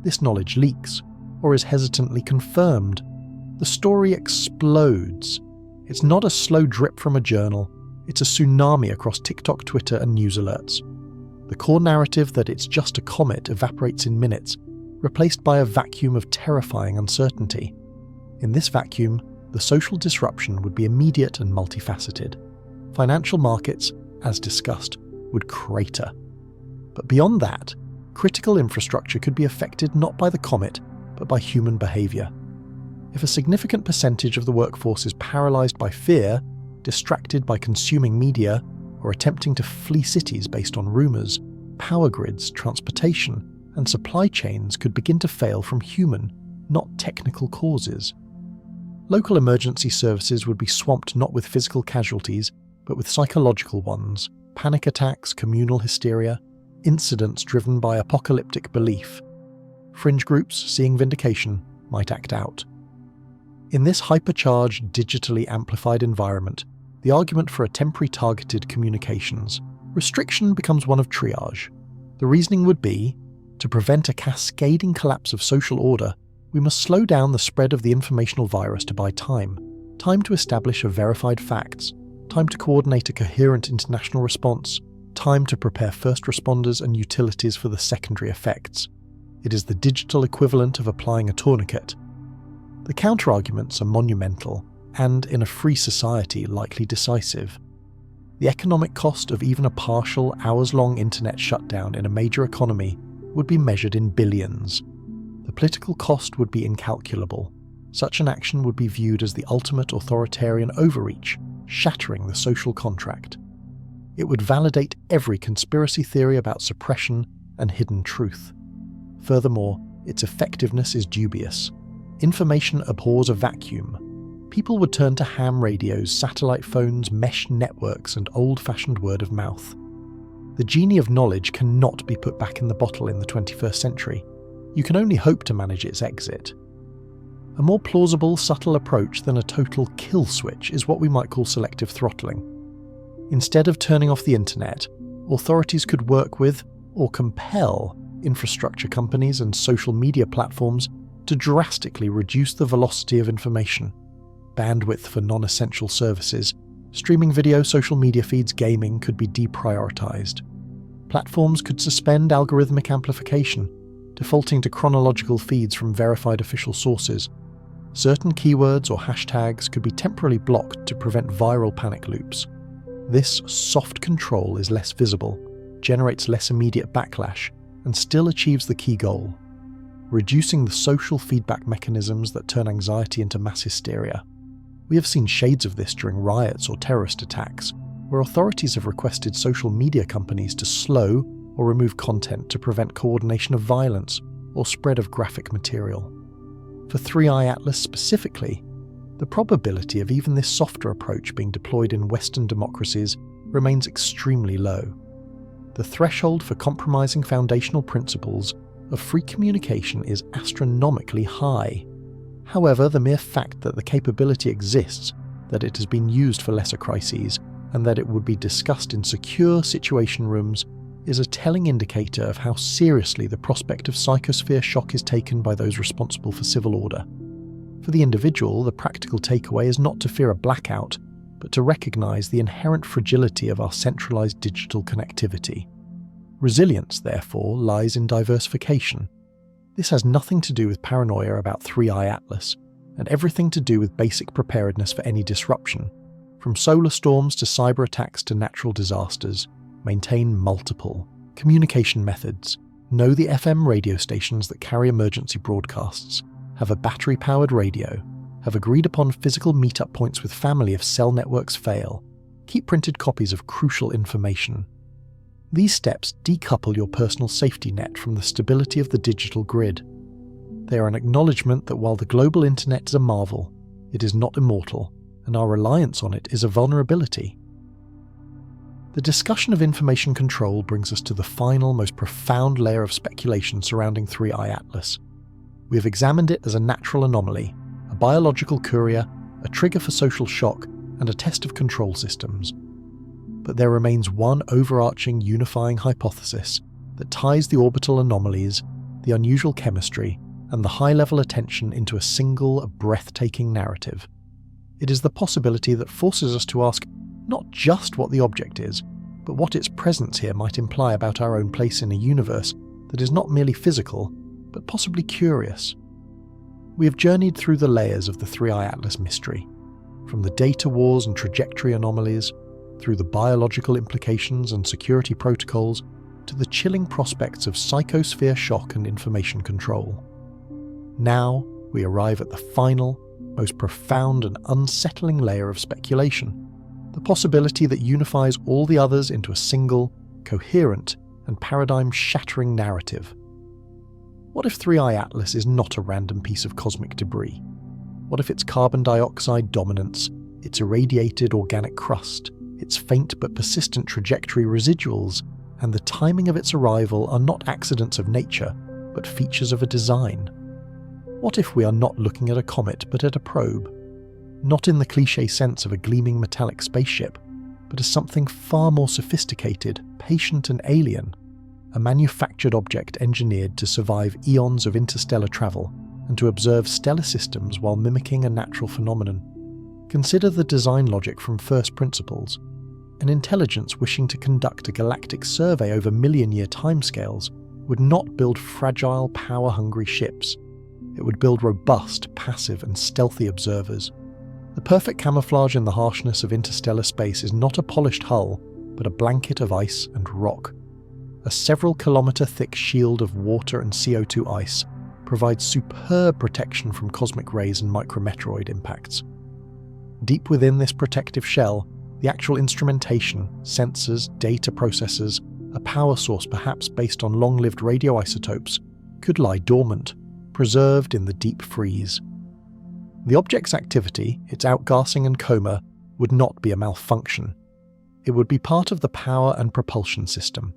This knowledge leaks, or is hesitantly confirmed. The story explodes. It's not a slow drip from a journal, it's a tsunami across TikTok, Twitter, and news alerts. The core narrative that it's just a comet evaporates in minutes, replaced by a vacuum of terrifying uncertainty. In this vacuum, the social disruption would be immediate and multifaceted. Financial markets, as discussed, would crater. But beyond that, critical infrastructure could be affected not by the comet, but by human behaviour. If a significant percentage of the workforce is paralysed by fear, distracted by consuming media, or attempting to flee cities based on rumours, power grids, transportation, and supply chains could begin to fail from human, not technical causes. Local emergency services would be swamped not with physical casualties, but with psychological ones, panic attacks, communal hysteria, incidents driven by apocalyptic belief. Fringe groups, seeing vindication, might act out. In this hypercharged, digitally amplified environment, the argument for a temporary targeted communications restriction becomes one of triage. The reasoning would be, to prevent a cascading collapse of social order, we must slow down the spread of the informational virus to buy time. Time to establish verified facts, time to coordinate a coherent international response, time to prepare first responders and utilities for the secondary effects. It is the digital equivalent of applying a tourniquet. The counterarguments are monumental, and in a free society likely decisive. The economic cost of even a partial, hours-long internet shutdown in a major economy would be measured in billions. The political cost would be incalculable. Such an action would be viewed as the ultimate authoritarian overreach, shattering the social contract. It would validate every conspiracy theory about suppression and hidden truth. Furthermore, its effectiveness is dubious. Information abhors a vacuum. People would turn to ham radios, satellite phones, mesh networks, and old-fashioned word of mouth. The genie of knowledge cannot be put back in the bottle in the 21st century. You can only hope to manage its exit. A more plausible, subtle approach than a total kill switch is what we might call selective throttling. Instead of turning off the internet, authorities could work with, or compel, infrastructure companies and social media platforms to drastically reduce the velocity of information. Bandwidth for non-essential services, streaming video, social media feeds, gaming could be deprioritized. Platforms could suspend algorithmic amplification, defaulting to chronological feeds from verified official sources. Certain keywords or hashtags could be temporarily blocked to prevent viral panic loops. This soft control is less visible, generates less immediate backlash, and still achieves the key goal: reducing the social feedback mechanisms that turn anxiety into mass hysteria. We have seen shades of this during riots or terrorist attacks, where authorities have requested social media companies to slow or remove content to prevent coordination of violence or spread of graphic material. For 3i Atlas specifically, the probability of even this softer approach being deployed in Western democracies remains extremely low. The threshold for compromising foundational principles of free communication is astronomically high. However, the mere fact that the capability exists, that it has been used for lesser crises, and that it would be discussed in secure situation rooms is a telling indicator of how seriously the prospect of psychosphere shock is taken by those responsible for civil order. For the individual, the practical takeaway is not to fear a blackout, but to recognise the inherent fragility of our centralised digital connectivity. Resilience, therefore, lies in diversification. This has nothing to do with paranoia about 3i Atlas, and everything to do with basic preparedness for any disruption. From solar storms to cyber attacks to natural disasters, maintain multiple communication methods, know the FM radio stations that carry emergency broadcasts, have a battery-powered radio, have agreed upon physical meet-up points with family if cell networks fail, keep printed copies of crucial information. These steps decouple your personal safety net from the stability of the digital grid. They are an acknowledgement that while the global internet is a marvel, it is not immortal, and our reliance on it is a vulnerability. The discussion of information control brings us to the final, most profound layer of speculation surrounding 3I Atlas. We have examined it as a natural anomaly, a biological courier, a trigger for social shock, and a test of control systems. But there remains one overarching unifying hypothesis that ties the orbital anomalies, the unusual chemistry, and the high-level attention into a single, breathtaking narrative. It is the possibility that forces us to ask not just what the object is, but what its presence here might imply about our own place in a universe that is not merely physical, but possibly curious. We have journeyed through the layers of the 3I Atlas mystery, from the data wars and trajectory anomalies, through the biological implications and security protocols, to the chilling prospects of psychosphere shock and information control. Now we arrive at the final, most profound and unsettling layer of speculation, the possibility that unifies all the others into a single, coherent, and paradigm-shattering narrative. What if 3I Atlas is not a random piece of cosmic debris? What if its carbon dioxide dominance, its irradiated organic crust, its faint but persistent trajectory residuals, and the timing of its arrival are not accidents of nature, but features of a design? What if we are not looking at a comet but at a probe? Not in the cliché sense of a gleaming metallic spaceship, but as something far more sophisticated, patient and alien, a manufactured object engineered to survive eons of interstellar travel and to observe stellar systems while mimicking a natural phenomenon. Consider the design logic from first principles. An intelligence wishing to conduct a galactic survey over million-year timescales would not build fragile, power-hungry ships. It would build robust, passive and stealthy observers. The perfect camouflage in the harshness of interstellar space is not a polished hull, but a blanket of ice and rock. A several-kilometre-thick shield of water and CO2 ice provides superb protection from cosmic rays and micrometeoroid impacts. Deep within this protective shell, the actual instrumentation, sensors, data processors, a power source perhaps based on long-lived radioisotopes, could lie dormant, preserved in the deep freeze. The object's activity, its outgassing and coma, would not be a malfunction. It would be part of the power and propulsion system.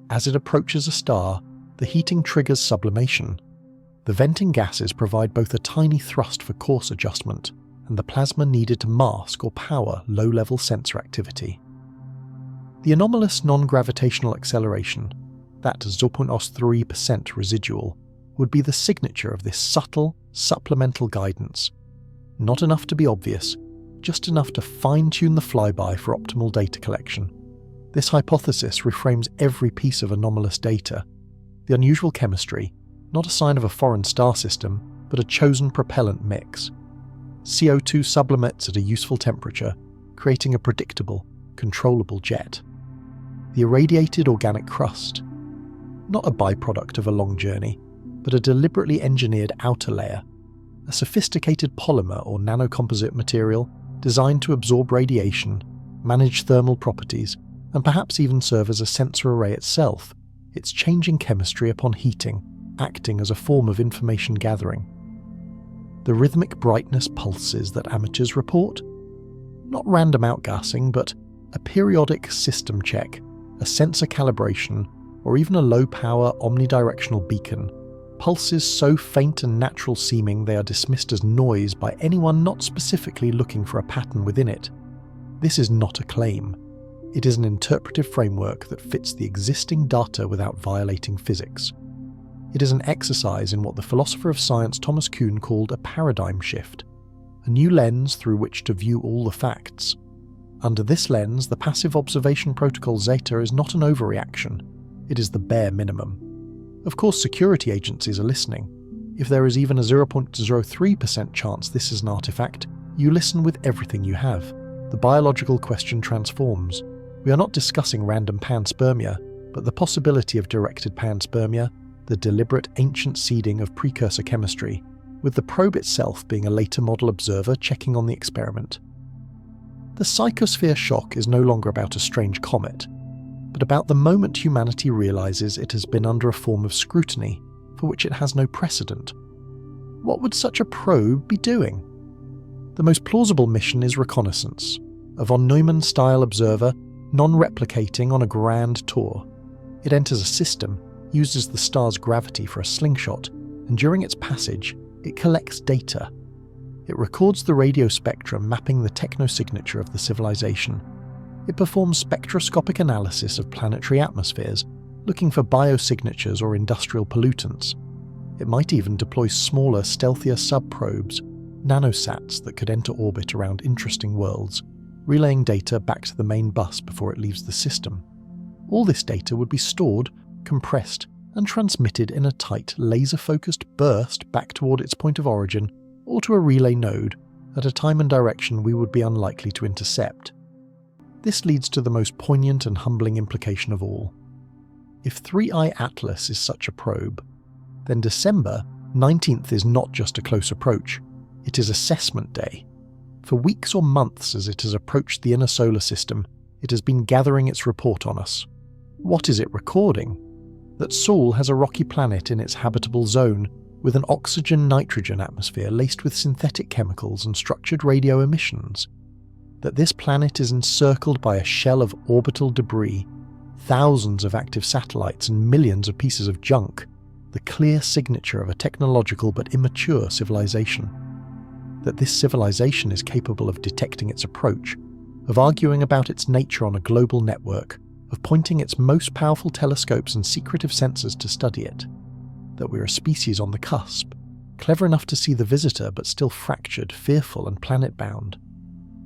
As it approaches a star, the heating triggers sublimation. The venting gases provide both a tiny thrust for course adjustment and the plasma needed to mask or power low-level sensor activity. The anomalous non-gravitational acceleration, that 0.03% residual, would be the signature of this subtle, supplemental guidance. Not enough to be obvious, just enough to fine-tune the flyby for optimal data collection. This hypothesis reframes every piece of anomalous data. The unusual chemistry, not a sign of a foreign star system, but a chosen propellant mix. CO2 sublimates at a useful temperature, creating a predictable, controllable jet. The irradiated organic crust, not a byproduct of a long journey, but a deliberately engineered outer layer, a sophisticated polymer or nanocomposite material designed to absorb radiation, manage thermal properties, and perhaps even serve as a sensor array itself, its changing chemistry upon heating, acting as a form of information gathering. The rhythmic brightness pulses that amateurs report? Not random outgassing, but a periodic system check, a sensor calibration, or even a low-power omnidirectional beacon. Pulses so faint and natural seeming they are dismissed as noise by anyone not specifically looking for a pattern within it. This is not a claim. It is an interpretive framework that fits the existing data without violating physics. It is an exercise in what the philosopher of science Thomas Kuhn called a paradigm shift, a new lens through which to view all the facts. Under this lens, the passive observation protocol Zeta is not an overreaction. It is the bare minimum. Of course, security agencies are listening. If there is even a 0.03% chance this is an artifact, you listen with everything you have. The biological question transforms. We are not discussing random panspermia, but the possibility of directed panspermia, the deliberate ancient seeding of precursor chemistry, with the probe itself being a later model observer checking on the experiment. The psychosphere shock is no longer about a strange comet, but about the moment humanity realizes it has been under a form of scrutiny for which it has no precedent. What would such a probe be doing? The most plausible mission is reconnaissance, a von Neumann-style observer non-replicating on a grand tour. It enters a system, uses the star's gravity for a slingshot, and during its passage, it collects data. It records the radio spectrum mapping the technosignature of the civilization. It performs spectroscopic analysis of planetary atmospheres, looking for biosignatures or industrial pollutants. It might even deploy smaller, stealthier sub-probes, nanosats that could enter orbit around interesting worlds, relaying data back to the main bus before it leaves the system. All this data would be stored, compressed, and transmitted in a tight, laser-focused burst back toward its point of origin or to a relay node at a time and direction we would be unlikely to intercept. This leads to the most poignant and humbling implication of all. If 3I Atlas is such a probe, then December 19th is not just a close approach, it is assessment day. For weeks or months as it has approached the inner solar system, it has been gathering its report on us. What is it recording? That Sol has a rocky planet in its habitable zone with an oxygen-nitrogen atmosphere laced with synthetic chemicals and structured radio emissions. That this planet is encircled by a shell of orbital debris, thousands of active satellites and millions of pieces of junk, the clear signature of a technological but immature civilization. That this civilization is capable of detecting its approach, of arguing about its nature on a global network, of pointing its most powerful telescopes and secretive sensors to study it. That we're a species on the cusp, clever enough to see the visitor but still fractured, fearful and planet-bound.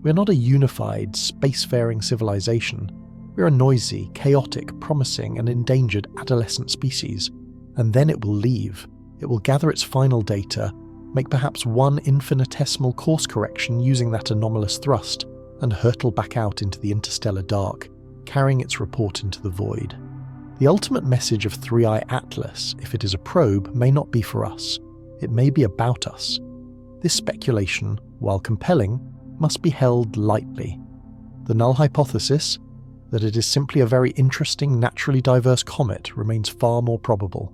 We're not a unified, spacefaring civilization. We're a noisy, chaotic, promising and endangered adolescent species. And then it will leave. It will gather its final data, make perhaps one infinitesimal course correction using that anomalous thrust, and hurtle back out into the interstellar dark, carrying its report into the void. The ultimate message of 3I Atlas, if it is a probe, may not be for us. It may be about us. This speculation, while compelling, must be held lightly. The null hypothesis, that it is simply a very interesting, naturally diverse comet, remains far more probable.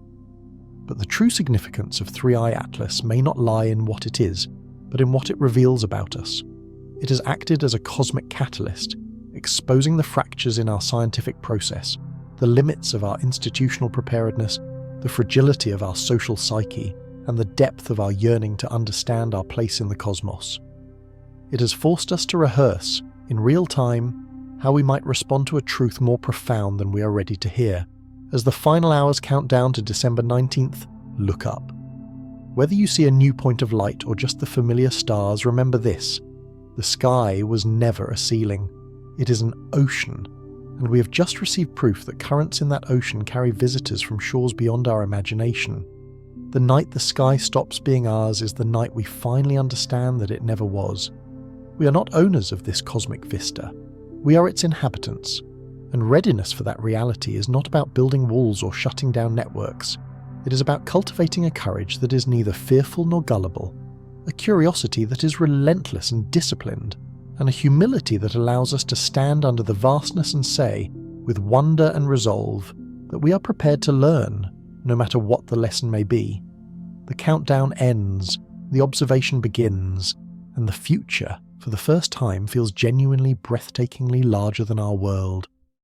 But the true significance of 3I Atlas may not lie in what it is, but in what it reveals about us. It has acted as a cosmic catalyst, exposing the fractures in our scientific process, the limits of our institutional preparedness, the fragility of our social psyche, and the depth of our yearning to understand our place in the cosmos. It has forced us to rehearse, in real time, how we might respond to a truth more profound than we are ready to hear. As the final hours count down to December 19th, look up. Whether you see a new point of light or just the familiar stars, remember this: the sky was never a ceiling. It is an ocean, and we have just received proof that currents in that ocean carry visitors from shores beyond our imagination. The night the sky stops being ours is the night we finally understand that it never was. We are not owners of this cosmic vista. We are its inhabitants. And readiness for that reality is not about building walls or shutting down networks. It is about cultivating a courage that is neither fearful nor gullible, a curiosity that is relentless and disciplined, and a humility that allows us to stand under the vastness and say, with wonder and resolve, that we are prepared to learn, no matter what the lesson may be. The countdown ends, the observation begins, and the future, for the first time, feels genuinely breathtakingly larger than our world.